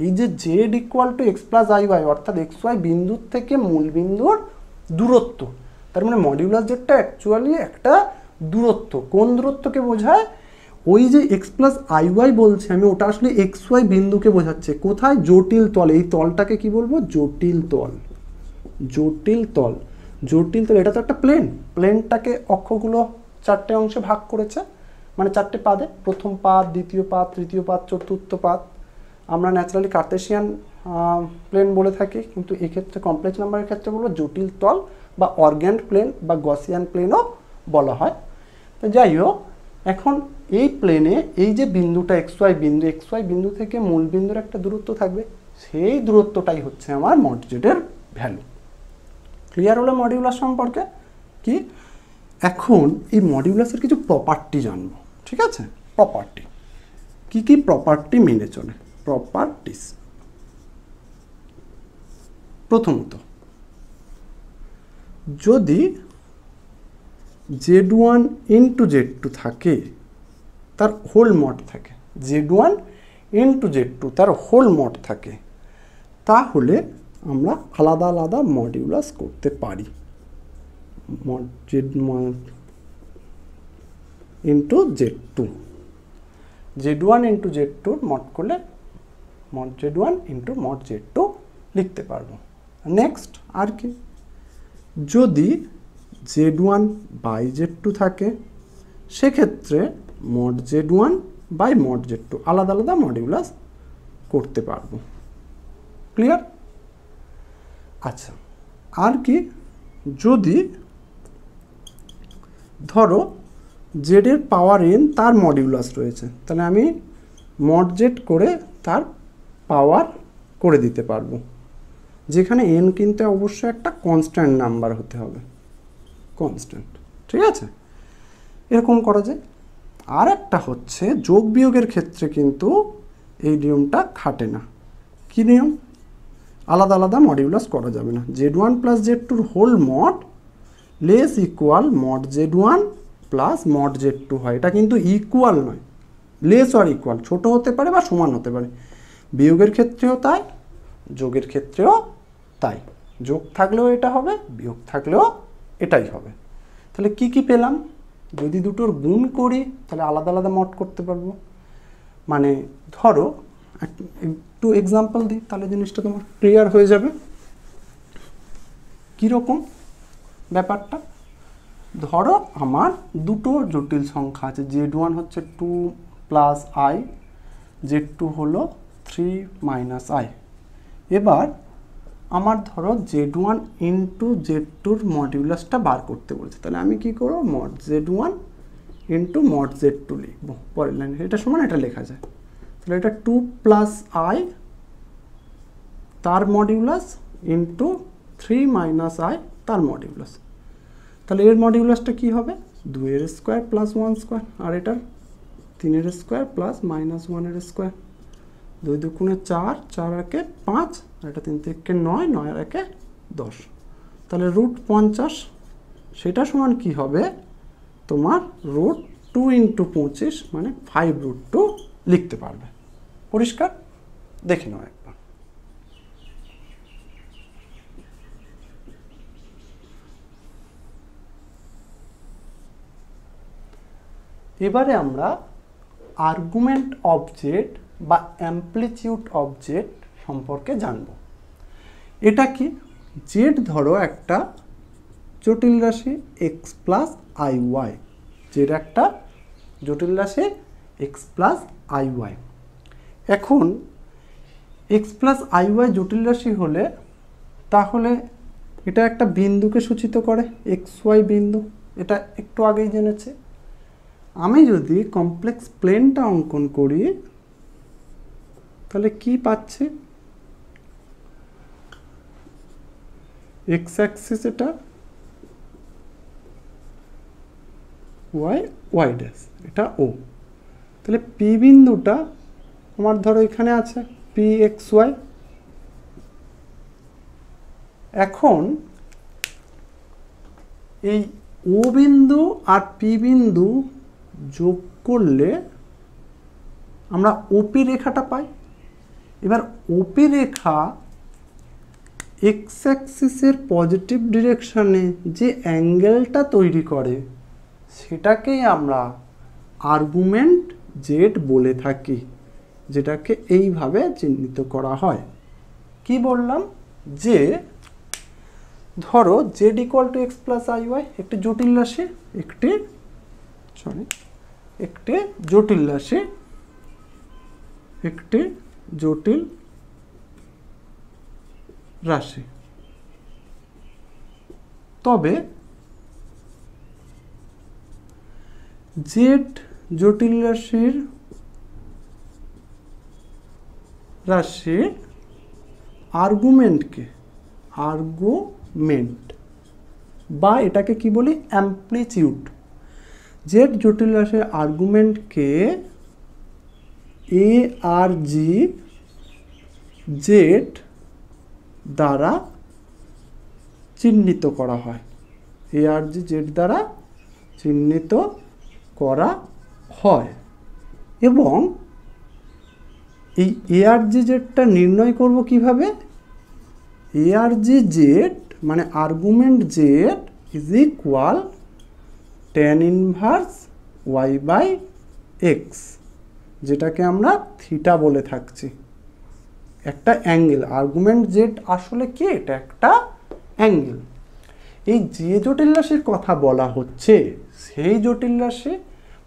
এই যে z equal to x plus i y, অর্থাৎ এক্স ওয়াই বিন্দুর থেকে মূল বিন্দুর দূরত্ব। তার মানে মডিউলাস জেডটা অ্যাকচুয়ালি একটা দূরত্ব। কোন দূরত্বকে বোঝায়, ওই যে এক্স প্লাস আই ওয়াই বলছে আমি, ওটা আসলে এক্স ওয়াই বিন্দুকে বোঝাচ্ছে। কোথায়, জটিল তল। এই তলটাকে কি বলবো, জটিল তল। জটিল তল, জটিল তল। এটা তো একটা প্লেন, প্লেনটাকে অক্ষগুলো 4টে অংশে ভাগ করেছে, মানে 4টে পাদে, প্রথম পাদ, দ্বিতীয় পাদ, তৃতীয় পাদ, চতুর্থ পাদ। আমরা ন্যাচারালি কার্তেশিয়ান প্লেন বলে থাকি, কিন্তু এক্ষেত্রে কমপ্লেক্স নাম্বারের ক্ষেত্রে বলবো জটিল তল বা অর্গ্যান্ড প্লেন বা গসিয়ান প্লেনও বলা হয়। তো যাই হোক, এখন এই প্লেনে এই যে বিন্দুটা এক্স ওয়াই বিন্দু থেকে মূল বিন্দুর একটা দূরত্ব থাকবে, সেই দূরত্বটাই হচ্ছে আমার মড জেডের ভ্যালু। ক্লিয়ার হলো মডিউলাস সম্পর্কে? কি এখন এই মডিউলাসের কিছু প্রপার্টি জানবো, ঠিক আছে? প্রপার্টি কি কি প্রপার্টি মেনে চলে? প্রপার্টিস, প্রথমত যদি Z1 ইন্টু Z2 থাকে তার হোল মড থাকে, Z1 ইন্টু Z2 তার হোল মড থাকে, তাহলে আমরা আলাদা আলাদা মডিউলাস করতে পারি। Mod Z1 into Z2, Z1 into Z2 mod করলে mod Z1 into mod Z2 লিখতে পারবো। নেক্সট আর কি, যদি Z1 বাই Z2 থাকে সেক্ষেত্রে mod Z1 by mod Z2 আলাদা আলাদা মডিউলাস করতে পারবো। ক্লিয়ার? আচ্ছা, আর কি, যদি ধরো Z এর পাওয়ার n তার মডিউলাস রয়েছে, তাহলে আমি মড Z করে তার পাওয়ার করে দিতে পারবো, যেখানে n কিন্তু অবশ্যই একটা কনস্ট্যান্ট নাম্বার হতে হবে, কনস্ট্যান্ট। ঠিক আছে, এরকম করা যায়। আর একটা হচ্ছে যোগ বিয়োগের ক্ষেত্রে কিন্তু এই নিয়মটা খাটে না। কি নিয়ম? আলাদা আলাদা মডিউলাস করা যাবে না। Z1 plus Z2 whole mod less equal mod Z1 plus mod Z2 হয়। এটা কিন্তু ইকুয়াল নয়, লেস আর ইকুয়াল, ছোট হতে পারে বা সমান হতে পারে। বিয়োগের ক্ষেত্রেও তাই, যোগের ক্ষেত্রেও তাই। যোগ থাকলেও এটা হবে, বিয়োগ থাকলেও এটাই হবে। তাহলে কি কি পেলাম? যদি দুটোর গুণ করি তাহলে আলাদা আলাদা মড করতে পারবো। মানে ধরো একটু এক্সাম্পল দিই, তাহলে জিনিসটা তোমার ক্লিয়ার হয়ে যাবে। কীরকম ব্যাপারটা? ধরো আমার দুটো জটিল সংখ্যা আছে, Z1 হচ্ছে 2 প্লাস i, Z2 হলো 3 মাইনাস i। এবার আমার ধরো Z1 ইন্টু Z2র মডিউলাসটা বার করতে বলছে, তাহলে আমি কি করব? Mod Z1 into mod Z2 লিখবো পরের লাইনে। এটা সমান এটা লেখা যায়। তাহলে এটা 2 প্লাস i তার মডিউলাস ইন্টু 3 মাইনাস i তার মডিউলাস। তাহলে এর মডিউলাসটা কি হবে? 2 এর স্কোয়ার প্লাস 1 স্কোয়ার, আর এটার 3 এর স্কোয়ার প্লাস মাইনাস 1 এর স্কোয়ার। 2 দুগুণে 4, 4 একে 5, আর এটা 3 থেকে 9, 9 আর একে 10। তাহলে রুট 50, সেটা সমান কি হবে? তোমার রুট 2 ইন্টু 25 মানে 5√2 লিখতে পারবে। পরিষ্কার? দেখে নাও একবার। এবারে আমরা আর্গুমেন্ট অবজেক্ট বা অ্যামপ্লিটিউড অবজেক্ট সম্পর্কে জানব। এটা কি? জেড ধরো একটা জটিল রাশি x প্লাস iy, জেড একটা জটিল রাশি x প্লাস iy। এখন x প্লাস iy জটিল রাশি হলে তাহলে এটা একটা বিন্দুকে সূচিত করে, xy বিন্দু। এটা একটু আগেই জেনেছে। আমি যদি কমপ্লেক্স প্লেনটা অঙ্কন করি তাহলে কি পাচ্ছি? এক্স অ্যাক্সিস এটা, ওয়াই ড্যাশ এটা ও। তাহলে পি বিন্দুটা আমার ধরো এখানে আছে, পি এক্স ওয়াই। এখন এই ও বিন্দু আর পি বিন্দু যোগ করলে আমরা ওপি রেখাটা পাই। এবার ওপি রেখা এক্স অ্যাক্সিসের পজিটিভ ডিরেকশনে যে অ্যাঙ্গেলটা তৈরি করে সেটাকেই আমরা আর্গুমেন্ট জেড বলে থাকি, যেটাকে এইভাবে চিহ্নিত করা হয়। কি বললাম? যে ধরো z equal to x plus iy একটি জটিল রাশি, একটি জটিল রাশি, একটি জটিল রাশি। তবে জেড জটিল রাশির আর্গুমেন্ট বা এটাকে কি বলি, অ্যামপ্লিটিউড। জেড জটিল রাশির আর্গুমেন্টকে এ আর জি জেড দ্বারা চিহ্নিত করা হয়, এ আর জি জেড দ্বারা চিহ্নিত করা হয়। এবং এই এ আর জি জেডটা নির্ণয় করব কিভাবে, এ আর জি জেড মানে argument z is equal tan inverse y by x, যেটাকে আমরা থিটা বলে থাকছি। একটা অ্যাঙ্গেল, আর্গুমেন্ট জেড আসলে কি, এটা একটা অ্যাঙ্গেল। এই যে জটিল রাশির কথা বলা হচ্ছে সেই জটিল রাশি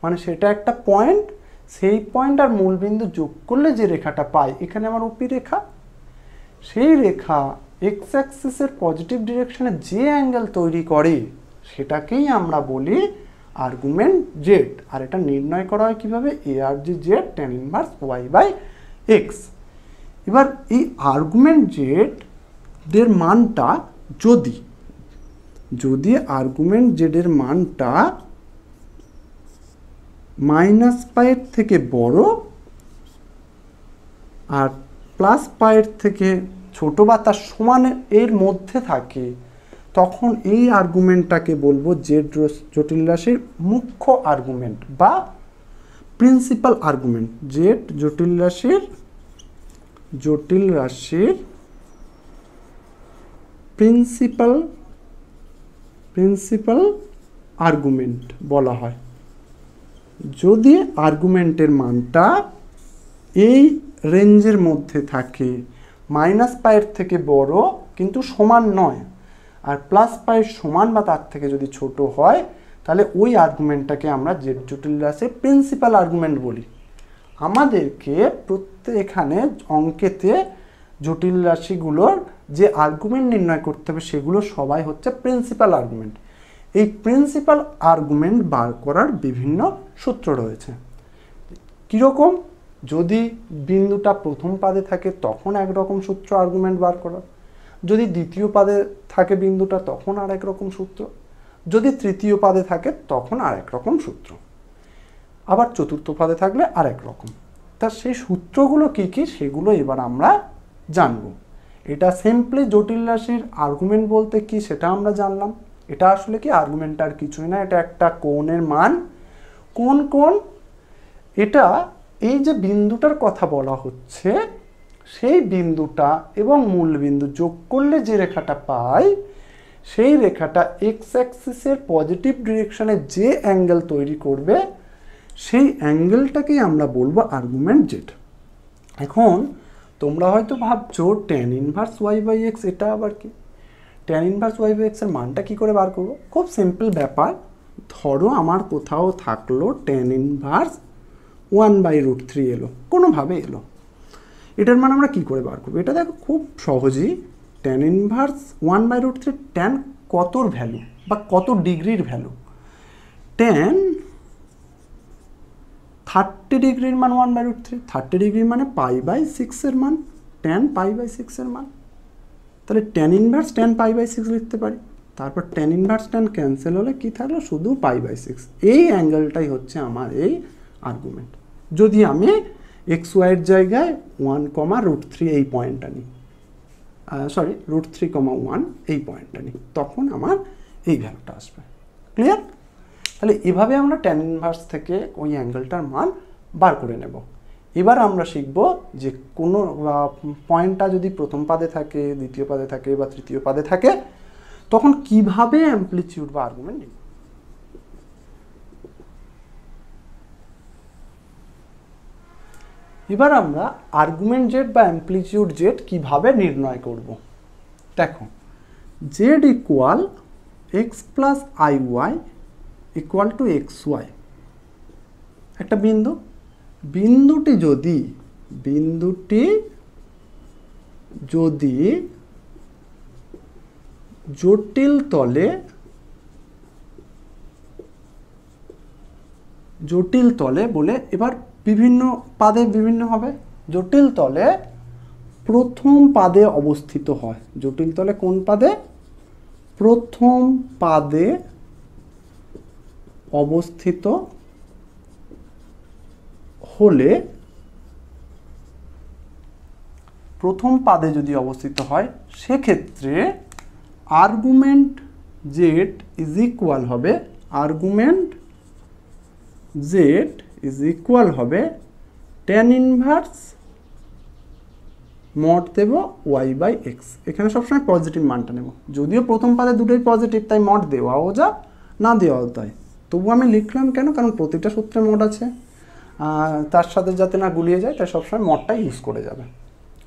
মানে সেটা একটা পয়েন্ট, সেই পয়েন্ট আর মূলবিন্দু যোগ করলে যে রেখাটা পাই, এখানে আমার ওপি রেখা, সেই রেখা এক্স অ্যাক্সিসের পজিটিভ ডিরেকশনে যে অ্যাঙ্গেল তৈরি করে সেটাকেই আমরা বলি আর্গুমেন্ট জেড। আর এটা নির্ণয় করা হয় কীভাবে, a r g z tan inverse y by x. এবার এই আর্গুমেন্ট জেডের মানটা যদি আর্গুমেন্ট জেডের মানটা মাইনাস পায়ের থেকে বড় আর প্লাস পায়ের থেকে ছোট বা তার সমান এর মধ্যে থাকে, তখন এই আর্গুমেন্টটাকে বলবো জেড জটিল রাশির মুখ্য আর্গুমেন্ট বা প্রিন্সিপাল আর্গুমেন্ট। জেড জটিল রাশির প্রিন্সিপাল আর্গুমেন্ট বলা হয়। যদি আর্গুমেন্টের মানটা এই রেঞ্জের মধ্যে থাকে, মাইনাস পায়ের থেকে বড় কিন্তু সমান নয়, আর প্লাস পায়ের সমান বা তার থেকে যদি ছোট হয়, তাহলে ওই আর্গুমেন্টটাকে আমরা জেড জটিল রাশির প্রিন্সিপাল আর্গুমেন্ট বলি। আমাদেরকে এখানে অঙ্কেতে জটিল রাশিগুলোর যে আর্গুমেন্ট নির্ণয় করতে হবে সেগুলো সবাই হচ্ছে প্রিন্সিপাল আর্গুমেন্ট। এই প্রিন্সিপাল আর্গুমেন্ট বার করার বিভিন্ন সূত্র রয়েছে। কীরকম, যদি বিন্দুটা প্রথম পাদে থাকে তখন একরকম সূত্র আর্গুমেন্ট বার করার, যদি দ্বিতীয় পাদে থাকে বিন্দুটা তখন আর এক রকম সূত্র, যদি তৃতীয় পাদে থাকে তখন আর এক রকম সূত্র, আবার চতুর্থ পাদে থাকলে আর এক রকম। তা সেই সূত্রগুলো কী কী সেগুলো এবার আমরা জানব। এটা সিম্পলি জটিল রাশির আর্গুমেন্ট বলতে কি সেটা আমরা জানলাম। এটা আসলে কি আর্গুমেন্ট আর কিছুই না, এটা একটা কোণের মান। কোণ এটা এই যে বিন্দুটার কথা বলা হচ্ছে সেই বিন্দুটা এবং মূল বিন্দু যোগ করলে যে রেখাটা পাই, সেই রেখাটা এক্স অ্যাক্সিসের পজিটিভ ডিরেকশনে যে অ্যাঙ্গেল তৈরি করবে সেই অ্যাঙ্গেলটাকেই আমরা বলবো আর্গুমেন্ট জেড। এখন তোমরা হয়তো ভাবছো tan inverse y by x, এটা আবার কি? tan ইনভার্স ওয়াই বাই এক্সের মানটা কী করে বার করবো? খুব সিম্পল ব্যাপার। ধরো আমার কোথাও থাকলো tan ইনভার্স 1/√3 এলো, কোনোভাবে এলো, এটার মান আমরা কী করে বার করবো? এটা দেখো খুব সহজেই, tan ইনভার্স 1/√3 tan কতর ভ্যালু বা কত ডিগ্রির ভ্যালু, tan 30 ডিগ্রির মান 1/√3, 30 ডিগ্রির মানে π/6 এর মান, tan π/6 এর মান। তাহলে tan ইনভার্স tan π/6 লিখতে পারি। তারপর tan ইনভার্স tan ক্যান্সেল হলে কি থাকলো, শুধু π/6। এই অ্যাঙ্গেলটাই হচ্ছে আমার এই আর্গুমেন্ট। যদি আমি এক্স ওয়াইয়ের জায়গায় 1, √3 এই পয়েন্টটা নিই, সরি √3, 1 এই পয়েন্টটা নিই, তখন আমার এই ভ্যালুটা আসবে। ক্লিয়ার? তাহলে এভাবে আমরা tan ইনভার্স থেকে ওই অ্যাঙ্গেলটার মান বার করে নেব। এবার আমরা শিখব যে কোনো পয়েন্টটা যদি প্রথম পাদে থাকে, দ্বিতীয় পাদে থাকে বা তৃতীয় পাদে থাকে, তখন কিভাবে অ্যামপ্লিটিউড বা আর্গুমেন্ট নিব। এবার আমরা আর্গুমেন্ট জেড বা অ্যামপ্লিটিউড জেড কিভাবে নির্ণয় করব। দেখো, z equal x plus i y equal to x y, একটা বিন্দুটি যদি জটিল তলে বলে, এবার বিভিন্ন পাদে বিভিন্ন হবে, জটিল তলে প্রথম পাদে অবস্থিত হয়। জটিল তলে কোন পাদে? প্রথম পাদে অবস্থিত হলে, প্রথম পাদে যদি অবস্থিত হয় সেক্ষেত্রে আর্গুমেন্ট জেড ইজ ইকুয়াল হবে, আর্গুমেন্ট জেড ইজ ইকুয়াল হবে tan ইনভার্স মড দেব ওয়াই বাই এক্স। এখানে সবসময় পজিটিভ মানটা নেব, যদিও প্রথম পাদে দুটোই পজিটিভ তাই মড দেওয়াও যা না দেওয়াও তাই, তবু আমি লিখলাম কেন, কারণ প্রতিটা সূত্রে মড আছে, তার সাথে যাতে না গুলিয়ে যায় তাই সবসময় মডটা ইউজ করে যাবে,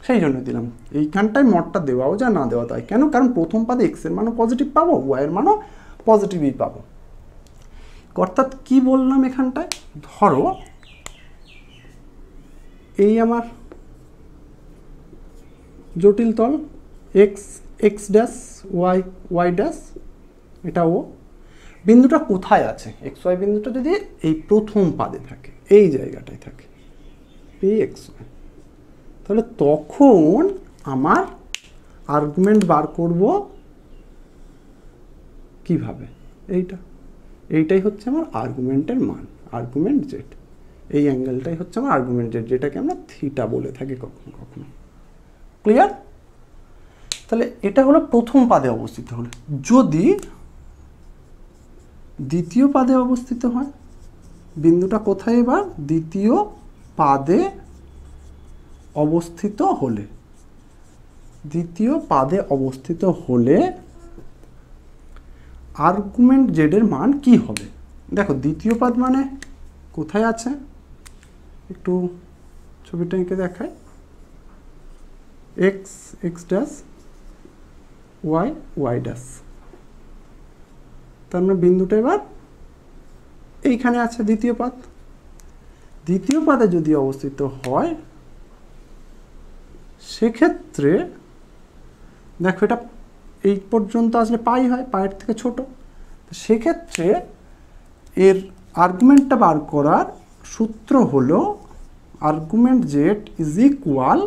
সেই জন্য দিলাম। এইখানটায় মডটা দেওয়াও যা না দেওয়া তাই, কেন, কারণ প্রথম পাদে এক্সের মানও পজিটিভ পাবো, ওয়াইয়ের মানও পজিটিভই পাবো। অর্থাৎ কি বললাম এখানটায়, ধরো এই আমার জটিল তল x, x dash y, y dash, এটা ও, বিন্দুটা কোথায় আছে, এক্স ওয়াই বিন্দুটা যদি এই প্রথম পাদে থাকে, এই জায়গাটায় থাকে পি এক্স ওয়াই, তাহলে তখন আমার আর্গুমেন্ট বার করব কিভাবে, এইটাই হচ্ছে আমার আর্গুমেন্টের মান, আর্গুমেন্ট জেড, এই অ্যাঙ্গেলটাই হচ্ছে আমার আর্গুমেন্ট জেড, যেটাকে আমরা থিটা বলে থাকি কখনো কখনো। ক্লিয়ার? তাহলে এটা হলো প্রথম পাদে অবস্থিত হলে। যদি দ্বিতীয় পাদে অবস্থিত হয়, বিন্দুটা কোথায় এবার, দ্বিতীয় পাদে অবস্থিত হলে, দ্বিতীয় পাদে অবস্থিত হলে আর্গুমেন্ট জেডের মান কি হবে? দেখো দ্বিতীয় পাদ মানে কোথায় আছে, একটু ছবিটা এঁকে দেখায়, x, x dash y, y dash, তার মানে বিন্দুটা এবার এইখানে আছে দ্বিতীয় পাদ। দ্বিতীয় পাদে যদি অবস্থিত হয় সেক্ষেত্রে দেখো এটা এই পর্যন্ত আসলে পাই হয়, পায়ের থেকে ছোট, সেক্ষেত্রে এর আর্গুমেন্টটা বার করার সূত্র হলো argument z is equal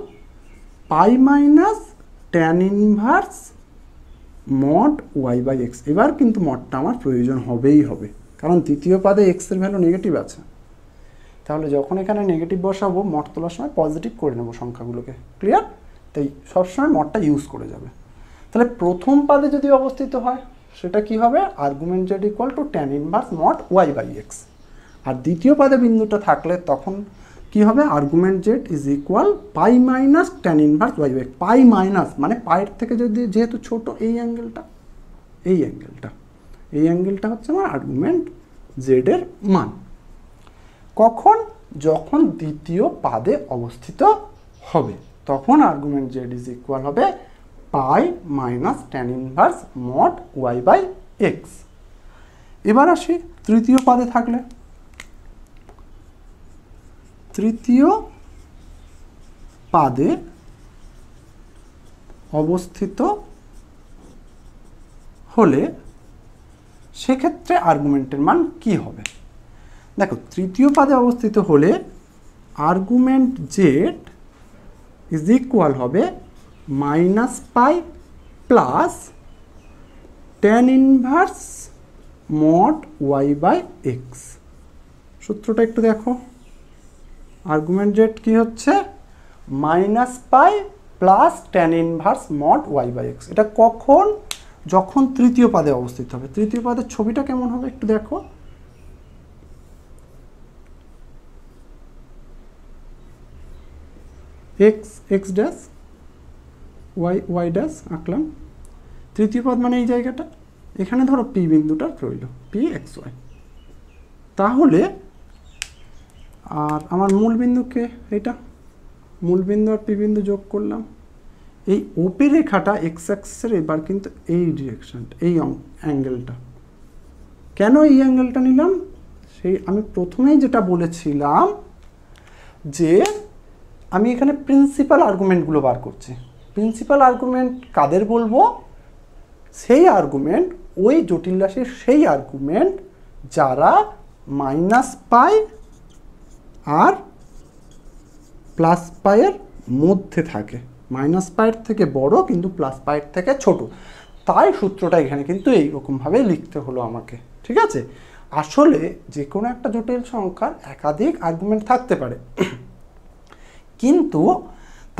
pi minus tan inverse mod y by x. এবার কিন্তু মডটা আমার প্রয়োজন হবেই হবে, কারণ দ্বিতীয় পাদে এক্সের ভ্যালু নেগেটিভ আছে, তাহলে যখন এখানে নেগেটিভ বসাবো মড তোলার সময় পজিটিভ করে নেবো সংখ্যাগুলোকে। ক্লিয়ার? তাই সবসময় মডটা ইউজ করে যাবে। তাহলে প্রথম পাদে যদি অবস্থিত হয় সেটা কি হবে, argument z equal to tan inverse mod y by x. আর দ্বিতীয় পাদে বিন্দুটা থাকলে তখন কি হবে, argument z is equal pi minus tan inverse y by x. Pi minus মানে পায়ের থেকে যদি যেহেতু ছোট এই অ্যাঙ্গেলটা, এই অ্যাঙ্গেলটা, এই অ্যাঙ্গেলটা হচ্ছে আমার আর্গুমেন্ট জেডের মান। কখন? যখন দ্বিতীয় পাদে অবস্থিত হবে তখন আর্গুমেন্ট জেড ইজ ইকুয়াল হবে pi minus tan inverse mod y by x. এবার আসি তৃতীয় পাদে থাকলে, তৃতীয় পাদে অবস্থিত হলে সেক্ষেত্রে আর্গুমেন্টের মান কি হবে? দেখো তৃতীয় পাদে অবস্থিত হলে আর্গুমেন্ট জেড ইজ ইকুয়াল হবে minus pi plus tan inverse mod y by x. সূত্রটা একটু দেখো, আর্গুমেন্ট জেড কি হচ্ছে, minus pi plus tan inverse mod y by x. এটা কখন? যখন তৃতীয় পাদে অবস্থিত হবে। তৃতীয় পাদের ছবিটা কেমন হবে একটু দেখো, x, x dash y, y dash আঁকলাম। তৃতীয় পদ মানে এই জায়গাটা, এখানে ধরো পি বিন্দুটা রইল, পি এক্স ওয়াই। তাহলে আর আমার মূল বিন্দুকে, এটা মূল বিন্দু আর পি বিন্দু যোগ করলাম, এই ওপি রেখাটা এক্স অ্যাক্সিসের এবার কিন্তু এই ডিরেকশনটা, এই অ্যাঙ্গেলটা। কেন এই অ্যাঙ্গেলটা নিলাম? সেই আমি প্রথমেই যেটা বলেছিলাম যে আমি এখানে প্রিন্সিপাল আর্গুমেন্টগুলো বার করছি। প্রিন্সিপাল আর্গুমেন্ট কাদের বলবো? সেই আর্গুমেন্ট, ওই জটিল রাশির সেই আর্গুমেন্ট যারা মাইনাস পাই আর প্লাস পাইয়ের মধ্যে থাকে। মাইনাস পায়ের থেকে বড় কিন্তু প্লাস পায়ের থেকে ছোট, তাই সূত্রটা এখানে কিন্তু এইরকমভাবে লিখতে হলো আমাকে, ঠিক আছে। আসলে যে কোনো একটা জটিল সংখ্যার একাধিক আর্গুমেন্ট থাকতে পারে, কিন্তু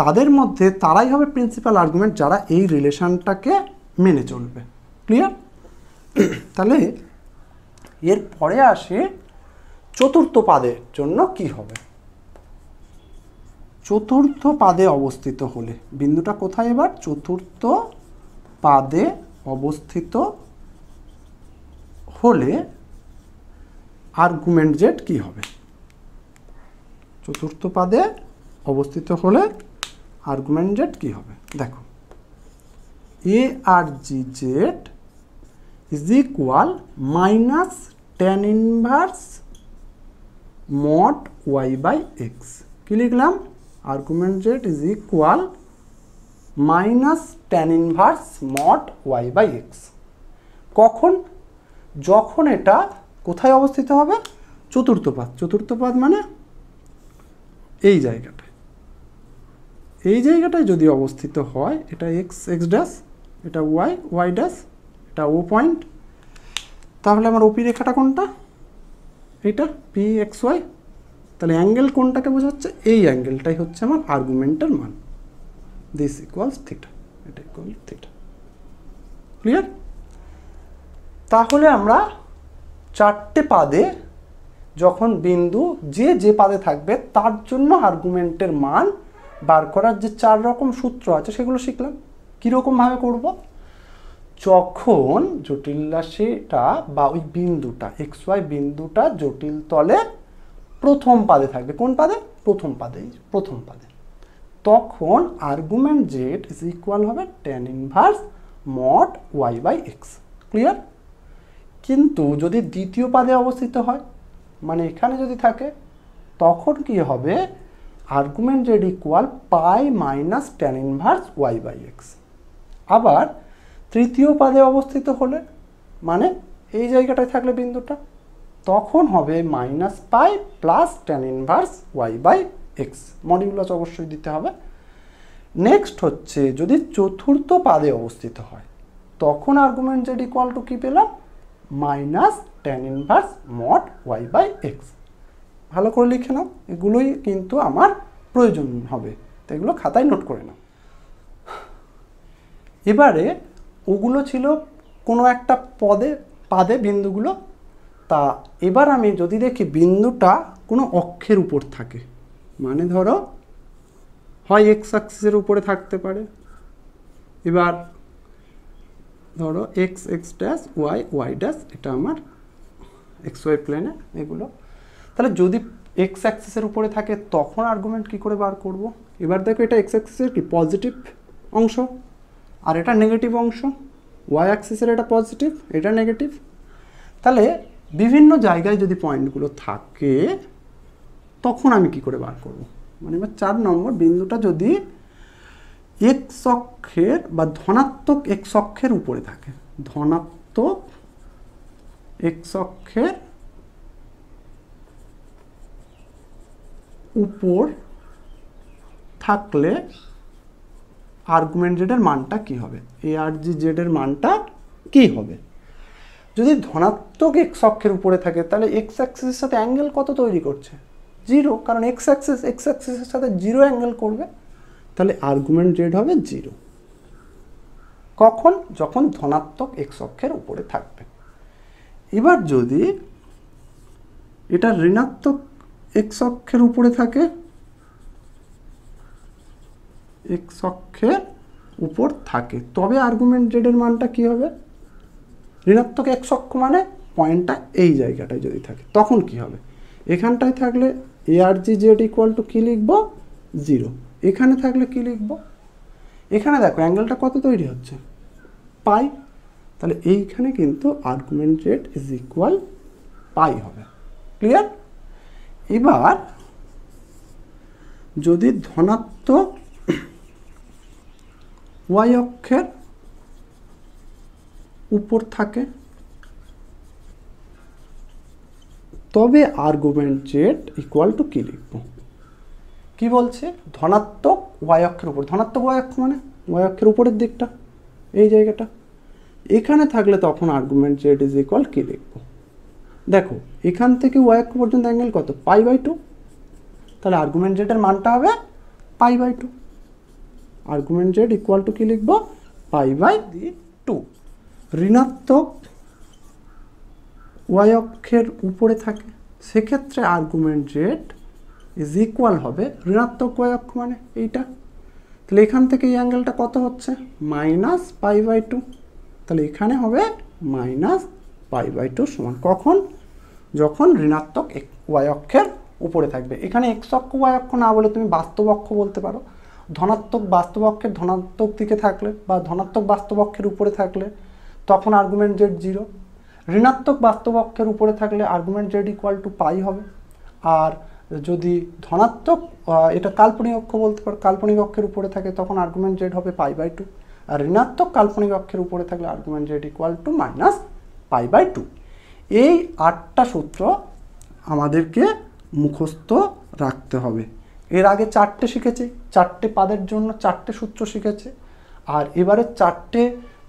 তাদের মধ্যে তারাই হবে প্রিন্সিপাল আর্গুমেন্ট যারা এই রিলেশনটাকে মেনে চলবে। ক্লিয়ার? তাহলে এর পরে আসে চতুর্থ পাদের জন্য কি হবে। চতুর্থ পাদে অবস্থিত হলে বিন্দুটা কোথায় এবার? চতুর্থ পাদে অবস্থিত হলে আর্গুমেন্ট জেড কি হবে? চতুর্থ পাদে অবস্থিত হলে আর্গুমেন্ট জেড কি হবে? দেখো, a r g z is equal minus tan inverse mod y by x. কি লিখলাম? Argument z is equal minus tan inverse mod y by x. কখন? যখন এটা কোথায় অবস্থিত হবে? চতুর্থ পাদ। চতুর্থ পাদ মানে এই জায়গাটায়, এই জায়গাটায় যদি অবস্থিত হয়, এটা এক্স এক্স ড্যাশ, এটা ওয়াই ওয়াই ড্যাশ, এটা ও পয়েন্ট, তাহলে আমার ওপি রেখাটা কোনটা? এইটা পি এক্স ওয়াই। তাহলে অ্যাঙ্গেল কোনটাকে বোঝাচ্ছে? এই অ্যাঙ্গেলটাই হচ্ছে আমার আর্গুমেন্টের মান। দিস ইকুয়ালস থিটা, এটা ইকুয়াল থিটা। ক্লিয়ার? তাহলে আমরা চারটে পাদে যখন বিন্দু যে যে পাদে থাকবে তার জন্য আর্গুমেন্টের মান বার করার যে 4 রকম সূত্র আছে সেগুলো শিখলাম। কীরকমভাবে করব? যখন জটিল রাশিটা বা ওই বিন্দুটা এক্স ওয়াই বিন্দুটা জটিল তলে প্রথম পাদে থাকবে। কোন পাদে? প্রথম পাদে, প্রথম পাদে। তখন আর্গুমেন্ট জেড ইজ ইকুয়াল হবে tan inverse mod y by x. Clear? কিন্তু যদি দ্বিতীয় পাদে অবস্থিত হয়, মানে এখানে যদি থাকে, তখন কি হবে? Argument z equal pi minus tan inverse y by x. আবার তৃতীয় পাদে অবস্থিত হলে, মানে এই জায়গাটায় থাকলে বিন্দুটা, তখন হবে minus pi plus tan inverse y by x. Modulus অবশ্যই দিতে হবে। নেক্সট হচ্ছে যদি চতুর্থ পাদে অবস্থিত হয়, তখন আর্গুমেন্ট জেড ইকুয়াল টু কি পেলাম? Minus tan inverse mod y by x. ভালো করে লিখে নাও, এগুলোই কিন্তু আমার প্রয়োজন হবে, তো এগুলো খাতায় নোট করে নাও। এবারে ওগুলো ছিল কোনো একটা পাদে বিন্দুগুলো। তা এবার আমি যদি দেখি বিন্দুটা কোনো অক্ষের উপর থাকে, মানে ধরো হয় এক্স অ্যাক্সিসের উপরে থাকতে পারে, এবার ধরো x x dash y y dash, এটা আমার এক্স ওয়াই প্লেনে এগুলো। তাহলে যদি এক্স অ্যাক্সিসের উপরে থাকে তখন আর্গুমেন্ট কি করে বার করব? এবার দেখো, এটা এক্স অ্যাক্সিসের কি পজিটিভ অংশ আর এটা নেগেটিভ অংশ, ওয়াই অ্যাক্সিসের এটা পজিটিভ, এটা নেগেটিভ। তাহলে বিভিন্ন জায়গায় যদি পয়েন্টগুলো থাকে তখন আমি কি করে বার করব? মানে এবার 4 নম্বর, বিন্দুটা যদি এক্স অক্ষের বা ধনাত্মক এক্স অক্ষের উপরে থাকে, ধনাত্মক এক্স অক্ষের উপর থাকলে আর্গুমেন্ট জেডের মানটা কি হবে? এ আর জি জেডের মানটা কি হবে? যদি ধনাত্মক এক্স অক্ষের উপরে থাকে তাহলে এক্স অ্যাক্সিসের সাথে অ্যাঙ্গেল কত তৈরি করছে? 0, কারণ এক্স অ্যাক্সিসের সাথে 0 অ্যাঙ্গেল করবে। তাহলে আর্গুমেন্ট জেড হবে 0। কখন? যখন ধনাত্মক এক্স অক্ষের উপরে থাকবে। এবার যদি এটা ঋণাত্মক এক্স অক্ষের উপরে থাকে, এক্স অক্ষের উপর থাকে, তবে আর্গুমেন্ট জেডের মানটা কি হবে? ঋণাত্মক এক্স অক্ষ মানে পয়েন্টটা এই জায়গাটায় যদি থাকে তখন কি হবে? এখানটায় থাকলে এ r g Z equal to কী লিখব? 0। এখানে থাকলে কি লিখব? এখানে দেখো অ্যাঙ্গেলটা কত তৈরি হচ্ছে? পাই। তাহলে এইখানে কিন্তু আর্গুমেন্ট জেড ইজ ইকুয়াল পাই হবে। ক্লিয়ার? এবার যদি ধনাত্মক ওয়াই অক্ষের উপর থাকে তবে আর্গুমেন্ট জেড ইকুয়াল টু কী লিখব? কি বলছে, ধনাত্মক ওয়াই অক্ষের উপর, ধনাত্মক ওয়াই অক্ষ মানে ওয়াই অক্ষের উপরের দিকটা, এই জায়গাটা এখানে থাকলে তখন আর্গুমেন্ট জেড ইজ ইকুয়াল কি লিখব, দেখো এখান থেকে ওয়াই অক্ষ পর্যন্ত অ্যাঙ্গেল কত, π/2, তাহলে আর্গুমেন্ট জেডের মানটা হবে π/2, আর্গুমেন্ট জেড ইকুয়াল টু কি লিখব, π/2। ঋণাত্মক ওয়াই অক্ষের উপরে থাকে, সেক্ষেত্রে আর্গুমেন্ট জেড ইজ ইকুয়াল হবে ঋণাত্মক ওয়াই অক্ষ মানে এইটা, তাহলে এখান থেকে এই অ্যাঙ্গেলটা কত হচ্ছে, -π/2, তাহলে এখানে হবে -π/2 সমান, কখন, যখন ঋণাত্মক ওয়াই অক্ষের উপরে থাকবে। এখানে এক্স অক্ষ ওয়াই অক্ষ না বলে তুমি বাস্তব অক্ষ বলতে পারো। ধনাত্মক বাস্তব অক্ষের ধনাত্মক দিকে থাকলে বা ধনাত্মক বাস্তব অক্ষের উপরে থাকলে তখন আর্গুমেন্ট জেড 0, ঋণাত্মক বাস্তব অক্ষের উপরে থাকলে আর্গুমেন্ট জেড ইকুয়াল টু পাই হবে। আর যদি ধনাত্মক, এটা কাল্পনিক অক্ষ বলতে পারো, কাল্পনিক অক্ষের উপরে থাকে তখন আর্গুমেন্ট জেড হবে π/2, আর ঋণাত্মক কাল্পনিক অক্ষের উপরে থাকলে আর্গুমেন্ট জেড ইকুয়াল টু -π/2। এই 8টা সূত্র আমাদেরকে মুখস্থ রাখতে হবে। এর আগে 4টে শিখেছি, 4টে পাদের জন্য 4টে সূত্র শিখেছে, আর এবারে 4টে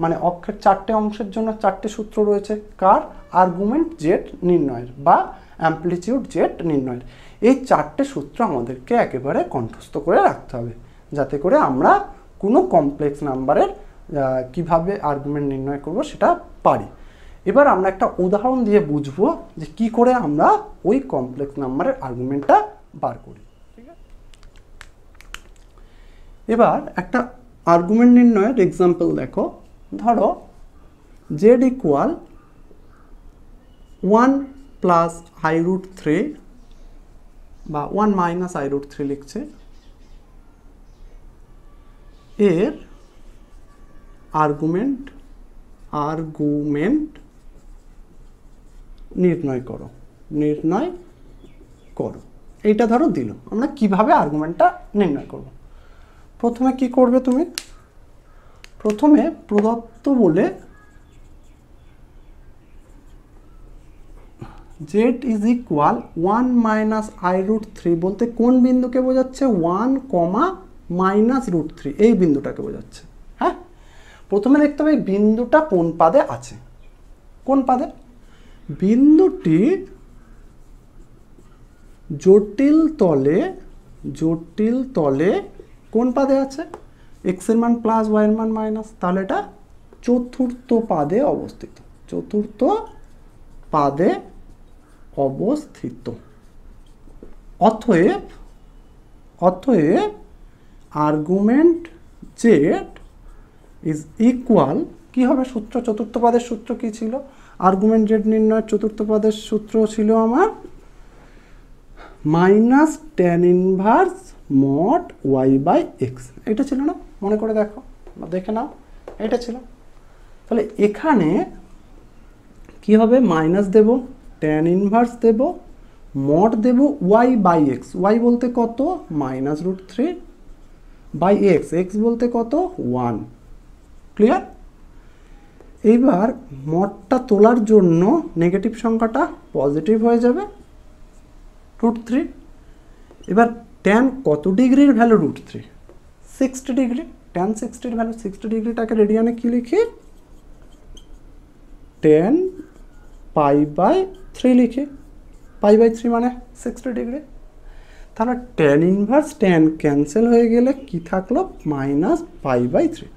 মানে অক্ষের 4টে অংশের জন্য 4টে সূত্র রয়েছে, কার, আর্গুমেন্ট জেড নির্ণয়ের বা অ্যামপ্লিটিউড জেড নির্ণয়ের। এই 4টে সূত্র আমাদেরকে একেবারে কণ্ঠস্থ করে রাখতে হবে, যাতে করে আমরা কোনো কমপ্লেক্স নাম্বারের কিভাবে আর্গুমেন্ট নির্ণয় করব সেটা পারি। এবার আমরা একটা উদাহরণ দিয়ে বুঝবো যে কি করে আমরা ওই কমপ্লেক্স নাম্বারের আর্গুমেন্টটা বার করি, ঠিক আছে। এবার একটা আর্গুমেন্ট নির্ণয়ের এক্সাম্পল দেখো, ধরো জেড ইকুয়াল 1 প্লাস i√3 বা 1 মাইনাস i√3 লিখছে, এর আর্গুমেন্ট নির্ণয় করো, এইটা ধরো দিল। আমরা কিভাবে আর্গুমেন্টটা নির্ণয় করব, প্রথমে কি করবে তুমি, প্রথমে প্রদত্ত বলে z is equal 1 minus i√3 বলতে কোন বিন্দুকে বোঝাচ্ছে, 1, -√3 এই বিন্দুটাকে বোঝাচ্ছে। হ্যাঁ, প্রথমে দেখতে হবে এই বিন্দুটা কোন পাদে আছে, কোন পাদে, বিন্দুটি জটিল তলে কোন পাদে আছে, x এর মান প্লাস y এর মান মাইনাস, তাহলে এটা চতুর্থ পাদে অবস্থিত। অতএব আর্গুমেন্ট জেড ইজ ইকুয়াল, কি হবে সূত্র, চতুর্থ পাদের সূত্র কি ছিল, আর্গুমেন্ট জেড নির্ণয়ের চতুর্থ পাদের সূত্র ছিল আমার -tan ইনভার্স mod y/x, এটা ছিল না, মনে করে দেখো বা দেখে নাও, এটা ছিল। তাহলে এখানে কি হবে, মাইনাস দেব, tan ইনভার্স দেব, mod দেব y/x, y বলতে কত, -√3 বাই x বলতে কত, 1, ক্লিয়ার। এইবার মডটা তোলার জন্য নেগেটিভ সংখ্যাটা পজিটিভ হয়ে যাবে, √3। এবার tan কত ডিগ্রির ভ্যালু, √3, 60 ডিগ্রি, tan 60 ভ্যালু 60 ডিগ্রিটাকে রেডিয়ানে কি লিখি, tan π/3 লিখি, π/3 মানে 60 ডিগ্রি। তাহলে tan ইনভার্স tan ক্যান্সেল হয়ে গেলে কি থাকলো, -π/3।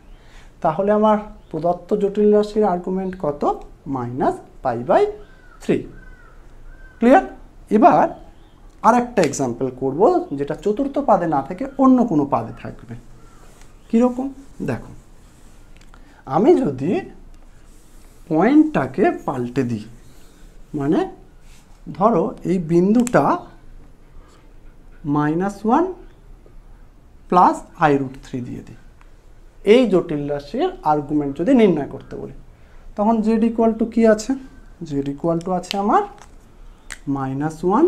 তাহলে আমার প্রদত্ত জটিল রাশির আর্গুমেন্ট কত, -π/3, ক্লিয়ার। এবার আর একটা এক্সাম্পল করব, যেটা চতুর্থ পাদে না থেকে অন্য কোনো পাদে থাকবে। কীরকম দেখো, আমি যদি পয়েন্টটাকে পাল্টে দিই, মানে ধরো এই বিন্দুটা -1 প্লাস i√3 দিয়ে দিই, এই জটিল রাশির আর্গুমেন্ট যদি নির্ণয় করতে বলি, তখন জেড ইকুয়াল টু কী আছে, জেড ইকুয়াল টু আছে আমার -1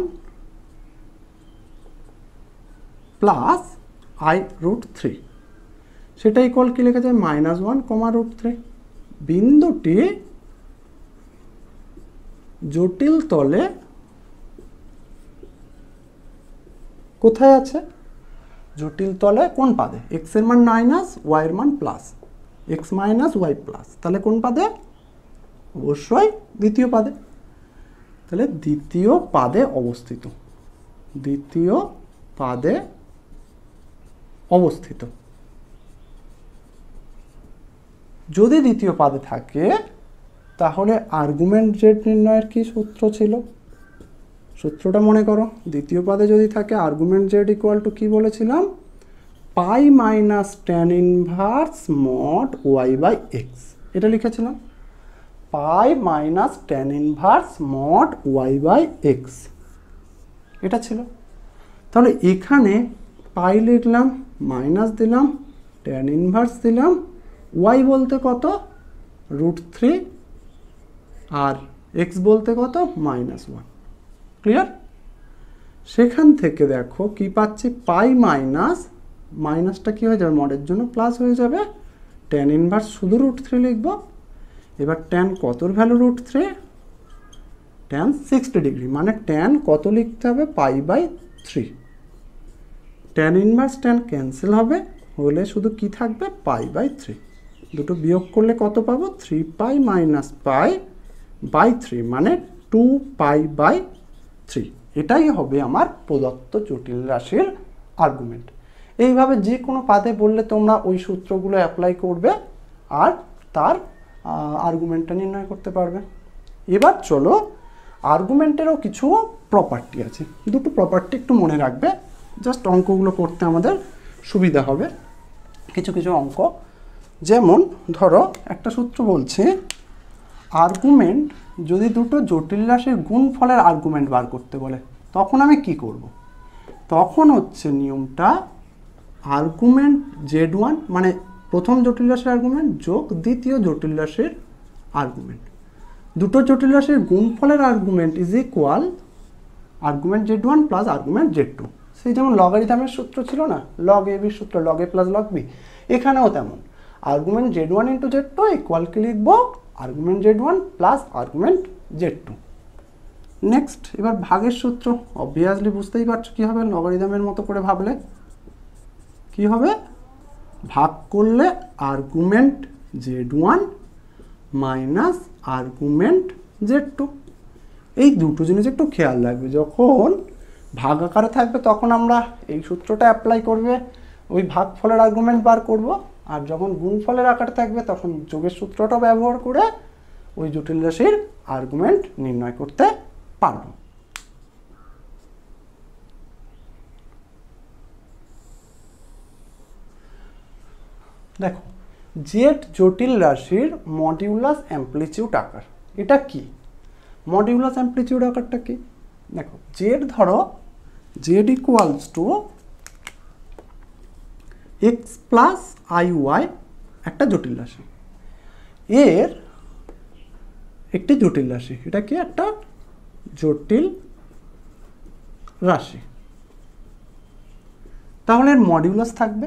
প্লাস i√3, সেটা ইকুয়াল কি লেখা যায়, -1, √3। বিন্দুটি জটিল তলে কোথায় আছে, জটিল তলে কোন পাদে? এক্স এর মান মাইনাস, ওয়াই এর মান plus, x minus y plus, তাহলে কোন পাদে? অবশ্যই দ্বিতীয় পাদে। তাহলে দ্বিতীয় পাদে অবস্থিত, দ্বিতীয় পাদে অবস্থিত। যদি দ্বিতীয় পাদে থাকে তাহলে আর্গুমেন্ট জেড নির্ণয়ের কি সূত্র ছিল? সূত্রটা মনে করো, দ্বিতীয় পাদে যদি থাকে আর্গুমেন্ট জেড ইকুয়াল টু কি বলেছিলাম? Pi minus tan inverse mod y by x, এটা লিখেছিলাম। Pi minus tan inverse mod y by x, এটা ছিল। তাহলে এখানে পাই লিখলাম, মাইনাস দিলাম, ট্যান ইনভার্স দিলাম, ওয়াই বলতে কত? √3, আর এক্স বলতে কত? -1। ক্লিয়ার? সেখান থেকে দেখো কি পাচ্ছি? পাই মাইনাস, মাইনাসটা কি হয়ে যাবে? মডের জন্য প্লাস হয়ে যাবে। ট্যান ইনভার্স শুধু √3 লিখব। এবার ট্যান কতর ভ্যালু? √3, ট্যান 60 ডিগ্রি, মানে ট্যান কত লিখতে হবে? π/3। ট্যান ইনভার্স ট্যান ক্যান্সেল হবে, হলে শুধু কি থাকবে? π/3। দুটো বিয়োগ করলে কত পাবো? 3π - π/3, মানে 2π/3। এটাই হবে আমার প্রদত্ত জটিল রাশির আর্গুমেন্ট। এইভাবে যে কোনো পাদে বললে তোমরা ওই সূত্রগুলো অ্যাপ্লাই করবে আর তার আর্গুমেন্টটা নির্ণয় করতে পারবে। এবার চলো, আর্গুমেন্টেরও কিছু প্রপার্টি আছে। দুটো প্রপার্টি একটু মনে রাখবে, জাস্ট অঙ্কগুলো করতে আমাদের সুবিধা হবে। কিছু কিছু অঙ্ক, যেমন ধরো একটা সূত্র বলছে আর্গুমেন্ট যদি দুটো জটিল রাশির গুণফলের আর্গুমেন্ট বার করতে বলে, তখন আমি কি করব? তখন হচ্ছে নিয়মটা আর্গুমেন্ট z1 মানে প্রথম জটিল রাশির আর্গুমেন্ট যোগ দ্বিতীয় জটিল রাশির আর্গুমেন্ট, দুটো জটিল রাশির গুণফলের argument is equal argument z1 plus argument z2। সেই যেমন লগারিদমের সূত্র ছিল না, লগ এ বির সূত্র, লগ এ প্লাস লগ বি, এখানেও তেমন argument z1 into z2 equal কি লিখবো? Argument z1 plus argument z2। Next, এবার ভাগের সূত্র, অবভিয়াসলি বুঝতেই পারছো কি হবে? লগারিদমের মতো করে ভাবলে কি হবে? ভাগ করলে argument z1 minus argument z2। এই দুটো জিনিস একটু খেয়াল রাখবে, যখন ভাগ আকারে থাকবে তখন আমরা এই সূত্রটা অ্যাপ্লাই করবে, ওই ভাগফলের আর্গুমেন্ট বার করব, আর যখন গুণফলের আকারে থাকবে তখন যোগের সূত্রটা ব্যবহার করে ওই জটিল রাশির আর্গুমেন্ট নির্ণয় করতে পারব। দেখো, জেড জটিল রাশির মডিউলাস অ্যামপ্লিটিউড আকার, এটা কি? মডিউলাস অ্যামপ্লিটিউড আকারটা কি? দেখো, জেড ধরো z equals to x plus i y, একটা জটিল রাশি, এর একটি জটিল রাশি, এটা কি? একটা জটিল রাশি। তাহলে এর মডিউলাস থাকবে।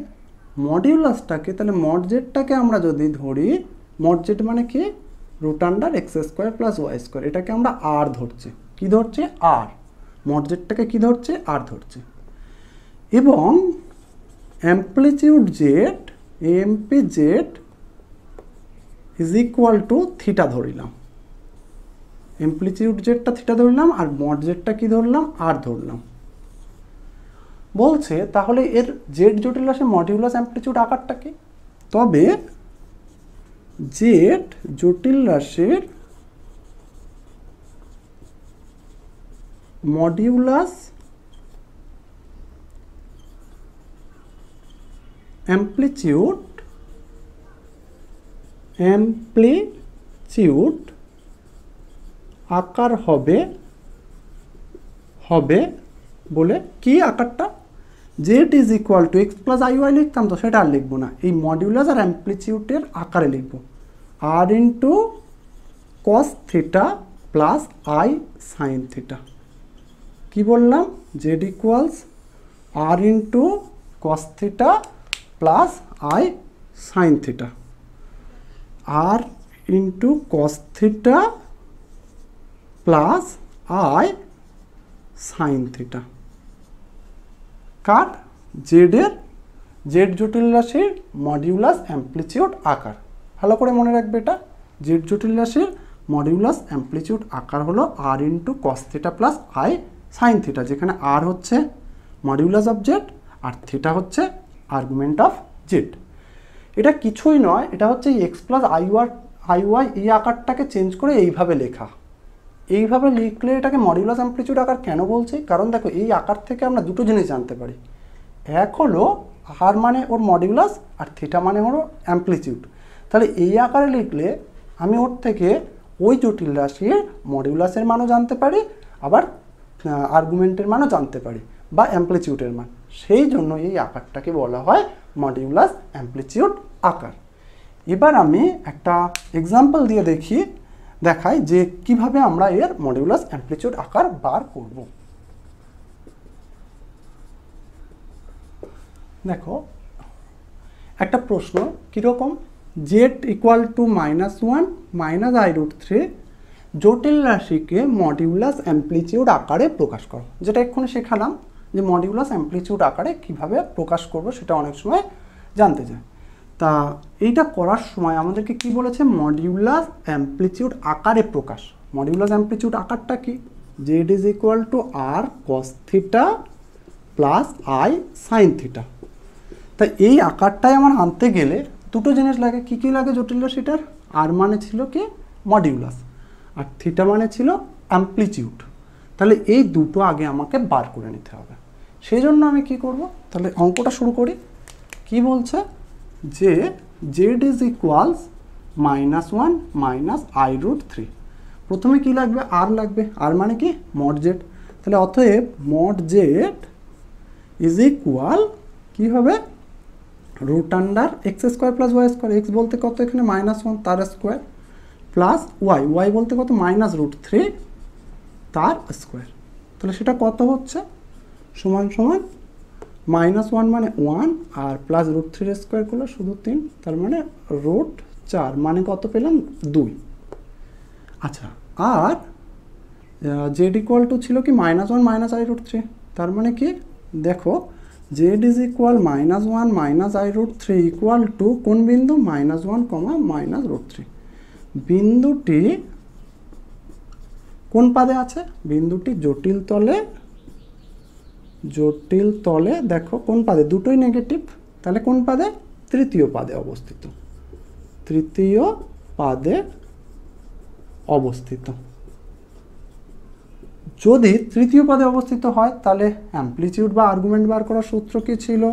মডিউলাসটাকে তাহলে মড জেডটাকে আমরা যদি ধরি, মড জেড মানে কি? √x² প্লাস y², এটাকে আমরা আর ধরছি। কি ধরছি? আর। মড জেডটাকে কি ধরছে? আর ধরছে। এবং amplitude z, amp z is equal to theta ধরিলাম। অ্যামপ্লিটিউড জেডটা থিটা ধরলাম, আর মড জেডটা কি ধরলাম? আর ধরলাম। বলছে তাহলে এর জেড জটিল রাশির মডিউলাস অ্যামপ্লিটিউড আকারটা কি? তবে জেড জটিল রাশির মডিউলাস অ্যামপ্লিটিউড আকার হবে বলে কি আকারটা? Z is equal to x plus i y লিখতাম, তো সেটা আর লিখবো না, এই মডিউলাস আর অ্যামপ্লিটিউডের আকারে লিখবো r into cos theta plus i sine theta. কি বললাম? Z equals r into cos theta plus i sine theta, r into cos theta plus i sine theta. কার? জেড জটিল রাশির মডিউলাস অ্যামপ্লিটিউড আকার। ভালো করে মনে রাখবে, এটা জেড জটিল রাশির মডিউলাস অ্যামপ্লিটিউড আকার হলো r into cos theta plus i sine theta, যেখানে আর হচ্ছে মডিউলাস অফ জেড আর থিটা হচ্ছে আর্গুমেন্ট অফ জেড। এটা কিছুই নয়, এটা হচ্ছে এক্স প্লাস আই ওয়াই এই আকারটাকে চেঞ্জ করে এইভাবে লেখা। এইভাবে লিখলে এটাকে মডিউলাস অ্যামপ্লিটিউড আকার কেন বলছি, কারণ দেখো এই আকার থেকে আমরা দুটো জিনিস জানতে পারি। এক হলো আর মানে ওর মডিউলাস আর থিটা মানে হলো অ্যামপ্লিটিউড। তাহলে এই আকারে লিখলে আমি ওর থেকে ওই জটিল রাশির মডিউলাসের মানও জানতে পারি, আবার আর্গুমেন্টের মানও জানতে পারি, বা অ্যামপ্লিটিউডের মান। সেই জন্য এই আকারটাকে বলা হয় মডিউলাস অ্যামপ্লিটিউড আকার। এবার আমি একটা এক্সাম্পল দিয়ে দেখাই যে কিভাবে আমরা এর মডিউলাস অ্যামপ্লিটিউড আকার বার করব। দেখো একটা প্রশ্ন কীরকম, Z equal to -1 minus i√3 জটিল রাশিকে মডিউলাস অ্যামপ্লিটিউড আকারে প্রকাশ করো। যেটা এক্ষুনি শেখালাম যে মডিউলাস অ্যামপ্লিটিউড আকারে কিভাবে প্রকাশ করব, সেটা অনেক সময় জানতে চায়। তা এইটা করার সময় আমাদেরকে কি বলেছে, মডিউলাস অ্যামপ্লিটিউড আকারে প্রকাশ। মডিউলাস অ্যামপ্লিটিউড আকারটা কি, z is equal to r cos theta plus i sine theta. তাই এই আকারটাই আমার আনতে গেলে দুটো জিনিস লাগে। কি কি লাগে জটিল রাশিটার, আর মানে ছিল কি মডিউলাস, আর থিটা মানে ছিল অ্যামপ্লিটিউড। তাহলে এই দুটো আগে আমাকে বার করে নিতে হবে। সেই জন্য আমি কি করব, তাহলে অঙ্কটা শুরু করি। কি বলছে যে Z is equals -1 minus i√3। প্রথমে কি লাগবে, আর লাগবে। আর মানে কি মড জেড। তাহলে অতএব মড জেড ইজ ইকুয়াল কি হবে, root under x square plus y square. X বলতে কত এখানে -1 তার স্কোয়ার, প্লাস ওয়াই বলতে কত -√3 তার স্কোয়ার। তাহলে সেটা কত হচ্ছে, সমান সমান -1 মানে 1 আর প্লাস √3 স্কোয়ার করলে শুধু 3, তার মানে √4 মানে কত পেলাম 2। আচ্ছা, আর জেড ইকুয়াল টু ছিল কি -1 মাইনাস i√3, তার মানে কি দেখো Z is equal -1 minus i√3 equal to কোন বিন্দু, -1 -√3। বিন্দুটি কোন পাদে আছে, বিন্দুটি জটিল তলে দেখো কোন পাদে, দুটোই নেগেটিভ। তাহলে কোন পাদে, তৃতীয় পাদে অবস্থিত। তৃতীয় পাদে অবস্থিত। যদি তৃতীয় পাদে অবস্থিত হয় তাহলে অ্যামপ্লিটিউড বা আর্গুমেন্ট বার করার সূত্র কি ছিল,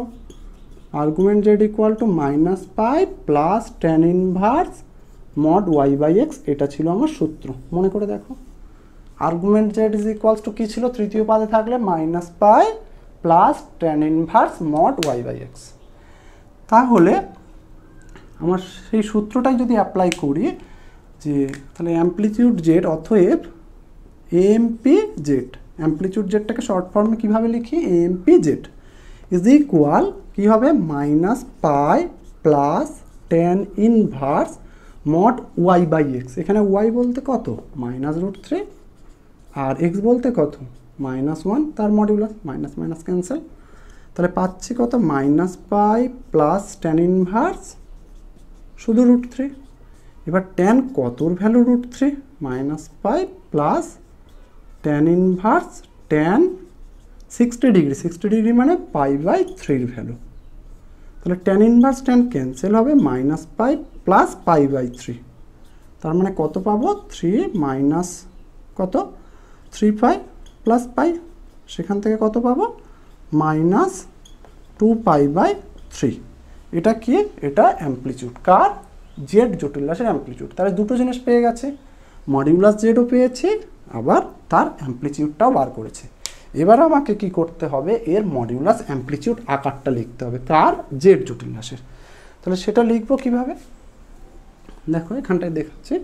argument z equal to -pi plus tan inverse mod y/x, এটা ছিল আমার সূত্র। মনে করে দেখো, argument z is equals to কী ছিল, তৃতীয় পাদে থাকলে -pi plus tan inverse mod y/x। তাহলে আমার সেই সূত্রটাই যদি অ্যাপ্লাই করি, যে তাহলে অ্যামপ্লিটিউড জেড অতএব এএমপি জেড, অ্যামপ্লিটিউড জেডটাকে শর্ট ফর্মে কীভাবে লিখি, এএমপি জেড ইজ ইকুয়াল কী হবে, -পাই plus tan inverse mod y/x। এখানে y বলতে কত, -√3, আর x বলতে কত, -1 তার মডিউলাস, মাইনাস মাইনাস ক্যান্সেল। তাহলে পাচ্ছি কত, -পাই প্লাস tan ইনভার্স শুধু √3। এবার tan কতর value √3, -pi plus tan inverse tan 60 degree, 60 degree মানে π/3 ভ্যালু। তাহলে tan ইনভার্স tan ক্যান্সেল হবে, -পাই প্লাস π/3, তার মানে কত পাবো, 3 মাইনাস কত 3পাই প্লাস পাই, সেখান থেকে কত পাবো, -2π/3। এটা কি, এটা অ্যামপ্লিটিউড কার, জেড জটিল রাশির অ্যামপ্লিটিউড। তাহলে দুটো জিনিস পেয়ে গেছে, মডিউলাস জেডও পেয়েছি, আবার তার অ্যামপ্লিটিউডটাও বার করেছে। এবার আমাকে কি করতে হবে, এর মডিউলাস অ্যামপ্লিটিউড আকারটা লিখতে হবে কার, জেড জটিল রাশির। তাহলে সেটা লিখবো কিভাবে, দেখো এখানটায় দেখাচ্ছি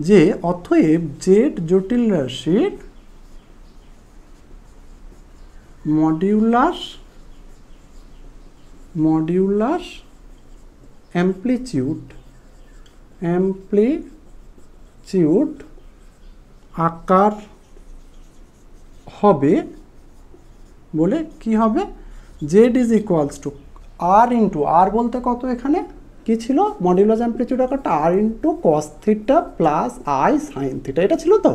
যে অতএব জেড জটিল রাশির মডিউলাস অ্যামপ্লিটিউড আকার হবে বলে কি হবে, z is equals to r into r বলতে কত এখানে কি ছিল মডিউলাস অ্যামপ্লিটিউড আকারটা r into cos theta plus i sine theta, এটা ছিল তো।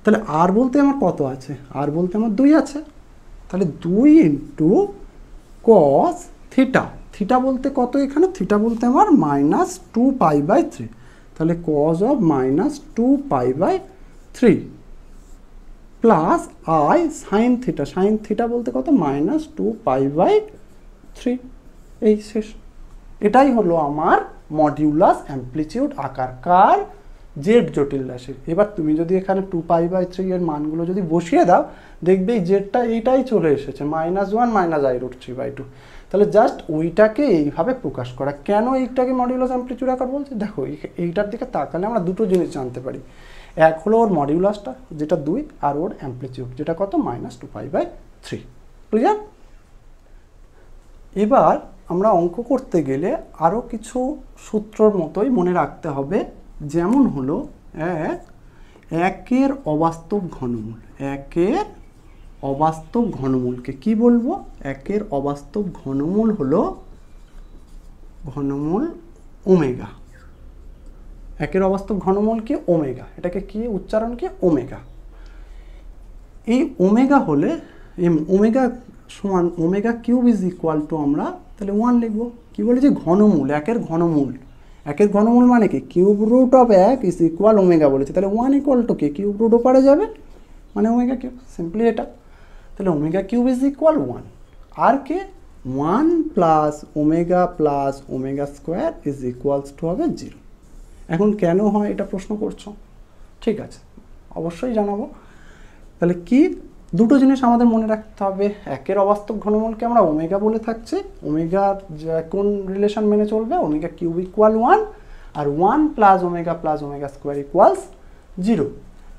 তাহলে আর বলতে আমার কত আছে, আর বলতে আমার 2 আছে, তাহলে 2 ইন্টু কস থিটা, থিটা বলতে কত এখানে, থিটা বলতে আমার -2π/3, তাহলে cos of -2π/3 plus i sine theta, sine theta বলতে কত -2π/3। এই শেষ। এটাই হলো আমার মডিউলাস অ্যামপ্লিটিউড আকার কার, জেড জটিল রাশির। এবার তুমি যদি এখানে 2π/3 এর মানগুলো যদি বসিয়ে দাও দেখবে এই জেডটা এইটাই চলে এসেছে -1 -i√3/2। তাহলে জাস্ট ওইটাকে এইভাবে প্রকাশ করা। কেন এইটাকে মডিউলাস অ্যামপ্লিটিউড আকার বলছে, দেখো এইটার দিকে তাকালে আমরা দুটো জিনিস জানতে পারি। এক হলো ওর মডিউলাসটা যেটা 2, আর ওর অ্যামপ্লিটিউড যেটা কত -2π/3। ক্লিয়ার? এবার আমরা অঙ্ক করতে গেলে আরও কিছু সূত্রর মতোই মনে রাখতে হবে, যেমন হলো একের অবাস্তব ঘনমূল। একের অবাস্তব ঘনমূলকে কি বলবো, একের অবাস্তব ঘনমূল হলো ঘনমূল ওমেগা। একের অবাস্তব ঘনমূল কি ওমেগা, এটাকে কি উচ্চারণ কি ওমেগা। এই ওমেগা হলে ওমেগা সমান omega cube is equal to আমরা তাহলে 1 লিখবো। কি বলেছি ঘনমূল, একের ঘনমূল। একের ঘনমূল মানে কি cube root of 1 is equal omega বলেছে, তাহলে 1 ইকুয়াল টু কি কিউব রুট ওপারে যাবে মানে ওমেগা কিউব, সিম্পলি এটা। তাহলে ওমেগা কিউব ইজ ইকুয়াল 1, আর কে 1 plus omega square is equals to হবে 0। এখন কেন হয় এটা প্রশ্ন করছো, ঠিক আছে অবশ্যই জানাবো। তাহলে কি দুটো জিনিস আমাদের মনে রাখতে হবে, একের অবাস্তব ঘনমূলকে আমরা ওমেগা বলে থাকছি, ওমেগা কোন রিলেশন মেনে চলবে, ওমেগা কিউব ইকুয়াল 1 আর 1 প্লাস ওমেগা স্কোয়ার ইকুয়ালস 0।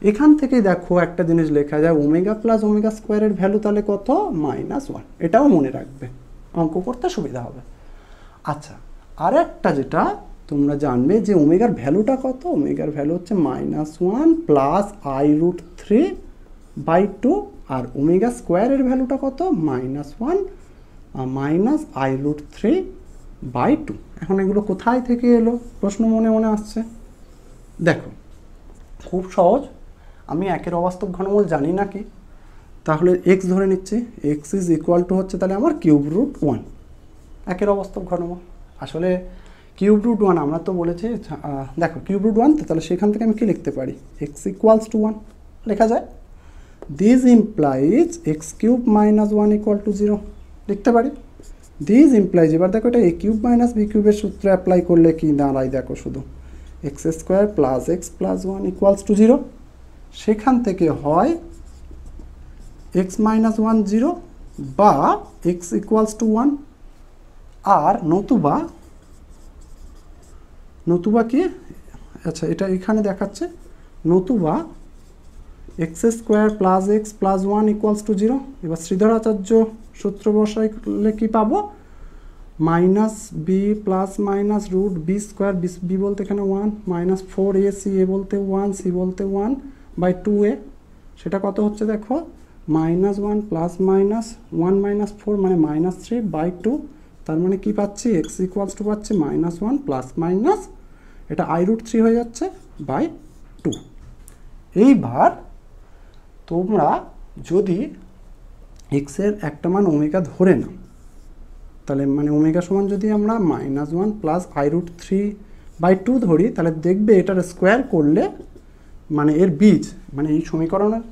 এখান থেকে দেখো একটা জিনিস লেখা যায় ওমেগা প্লাস ওমেগা স্কোয়ারের ভ্যালু তাহলে কত -1, এটাও মনে রাখবে, অঙ্ক করতে সুবিধা হবে। আচ্ছা আর একটা যেটা তোমরা জানবে যে ওমেগার ভ্যালুটা কত, ওমেগার ভ্যালু হচ্ছে -1 প্লাস i√3/2 আর ওমেগা স্কোয়ারের ভ্যালুটা কত -1 মাইনাস i√3/2। এখন এগুলো কোথায় থেকে এলো প্রশ্ন মনে মনে আসছে, দেখো খুব সহজ। আমি একের অবাস্তব ঘনমূল জানি না কি, তাহলে x ধরে নিচ্ছি, x ইজ ইকুয়াল টু হচ্ছে তাহলে আমার কিউব রুট 1, একের অবাস্তব ঘনমূল। আসলে কিউব রুট 1 আমরা তো বলেছি, দেখো কিউব রুট 1 তাহলে সেখান থেকে আমি কি লিখতে পারি x ইকুয়ালস টু 1 লেখা যায়। This implies x cube minus 1 equal to 0 লিখতে পারি। দিস ইমপ্লাইজ, এবার দেখো এটা a কিউব মাইনাস b কিউবের সূত্র অ্যাপ্লাই করলে কি দাঁড়ায় দেখো শুধু x square plus x plus 1 equals to 0। সেখান থেকে হয় x মাইনাস 1 0 বা x ইকুয়ালস টু 1, আর নতুবা কি, আচ্ছা এটা এখানে দেখাচ্ছে নতুবা x square plus x plus 1 equals to 0। এবার শ্রীধর আচার্য সূত্র বসাইলে কি পাবো minus b plus minus root b square, b বলতে এখানে 1 মাইনাস 4ac, এ বলতে 1, সি বলতে 1/2a, সেটা কত হচ্ছে দেখো -1 প্লাস মাইনাস 1 মাইনাস 4 মানে -3/2। তার মানে কি পাচ্ছি x ইকুয়ালস টু পাচ্ছি -1 প্লাস মাইনাস এটা i√3 হয়ে যাচ্ছে /2। এইবার তোমরা যদি x এর একটা মান ওমেগা ধরে নাও, তাহলে মানে ওমেগা সমান যদি আমরা -1 প্লাস i√3/2 ধরি, তাহলে দেখবে এটার স্কোয়ার করলে মানে এর বীজ মানে এই সমীকরণের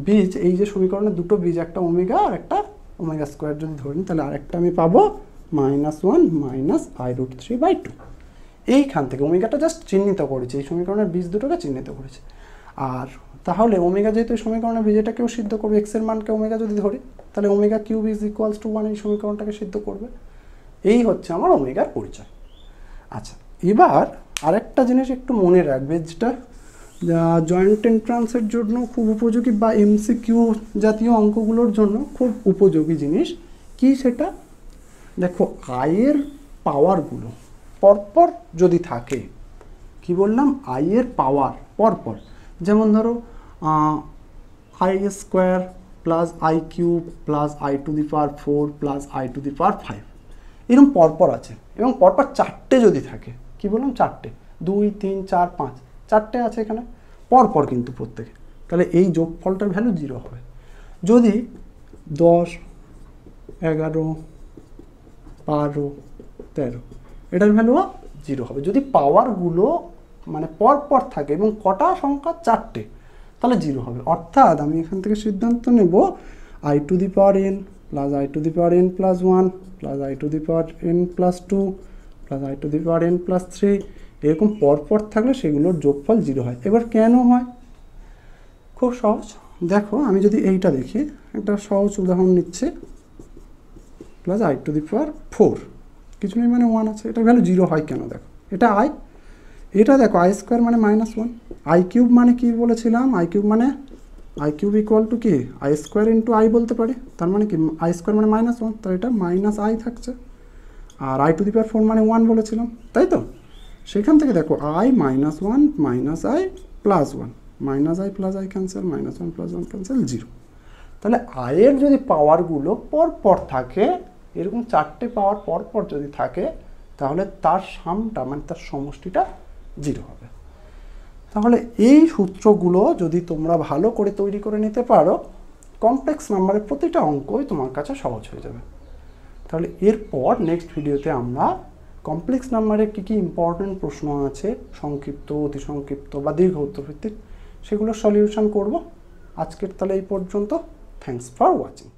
বীজ, এই যে সমীকরণের দুটো বীজ একটা ওমেগা আর একটা ওমেগা স্কোয়ার যদি ধরি তাহলে আরেকটা আমি পাবো -1 মাইনাস i√3/2। এইখান থেকে ওমেগাটা জাস্ট চিহ্নিত করেছি, এই সমীকরণের বীজ দুটোকে চিহ্নিত করেছি। আর তাহলে ওমেগা যেহেতু এই সমীকরণের বীজ এটাকেও সিদ্ধ করবে, এক্স এর মানকে ওমেগা যদি ধরি তাহলে omega cube is equals two 1 এই সমীকরণটাকে সিদ্ধ করবে। এই হচ্ছে আমার ওমেগার পরিচয়। আচ্ছা এবার আরেকটা জিনিস একটু মনে রাখবে, যেটা জয়েন্ট এন্ট্রান্সের জন্য খুব উপযোগী বা এমসিকিউ জাতীয় অঙ্কগুলোর জন্য খুব উপযোগী জিনিস কি, সেটা দেখো আয়ের পাওয়ারগুলো পরপর যদি থাকে, কি বললাম আয়ের পাওয়ার পরপর, যেমন ধরো i square plus i cube plus i to the power 4 plus i to the power 5 এরকম পরপর আছে এবং পরপর চারটে যদি থাকে, কি বললাম চারটে, 2 3 4 5 চারটে আছে এখানে পরপর কিন্তু প্রত্যেকে, তাহলে এই যোগফলটার ভ্যালু 0 হবে। যদি 10 11 12 13 এটার ভ্যালুও 0 হবে। যদি পাওয়ারগুলো মানে পরপর থাকে এবং কটা সংখ্যা চারটে, তাহলে 0 হবে। অর্থাৎ আমি এখান থেকে সিদ্ধান্ত নেব I to the power N plus i to the power N plus 1 plus i to the power N plus 2 plus i to the power N plus 3 এরকম পরপর থাকলে সেগুলোর যোগফল 0 হয়। এবার কেন হয়? খুব সহজ, দেখো আমি যদি এইটা দেখি, একটা সহজ উদাহরণ নিচ্ছে, plus i to the power 4 কিছু নেই মানে 1 আছে, এটা ভ্যালু 0 হয় কেন? দেখো এটা আই, এটা দেখো আই স্কোয়ার মানে -1, আই কিউব মানে কি বলেছিলাম, আই কিউব মানে আই কিউব ইকুয়াল টু কি আই স্কোয়ার ইন্টু আই বলতে পারি, তার মানে কি আই স্কোয়ার মানে -1, তো এটা মাইনাস আই থাকছে। আর আই টু দি পাওয়ার 4 মানে 1 বলেছিলাম, তাই তো? সেখান থেকে দেখো I -1 minus I plus 1, minus I plus I cancel, -1 plus 1 cancel, 0। তাহলে আয়ের যদি পাওয়ারগুলো পরপর থাকে, এরকম চারটে পাওয়ার পরপর যদি থাকে, তাহলে তার সামটা মানে তার সমষ্টিটা 0 হবে। তাহলে এই সূত্রগুলো যদি তোমরা ভালো করে তৈরি করে নিতে পারো, কমপ্লেক্স নাম্বারের প্রতিটা অঙ্কই তোমার কাছে সহজ হয়ে যাবে। তাহলে এরপর নেক্সট ভিডিওতে আমরা কমপ্লেক্স নাম্বারের কী কী ইম্পর্টেন্ট প্রশ্ন আছে, সংক্ষিপ্ত, অতি সংক্ষিপ্ত বা দীর্ঘ উত্তরভিত্তিক, সেগুলো সলিউশন করব। আজকের তাহলে এই পর্যন্ত। Thanks for watching.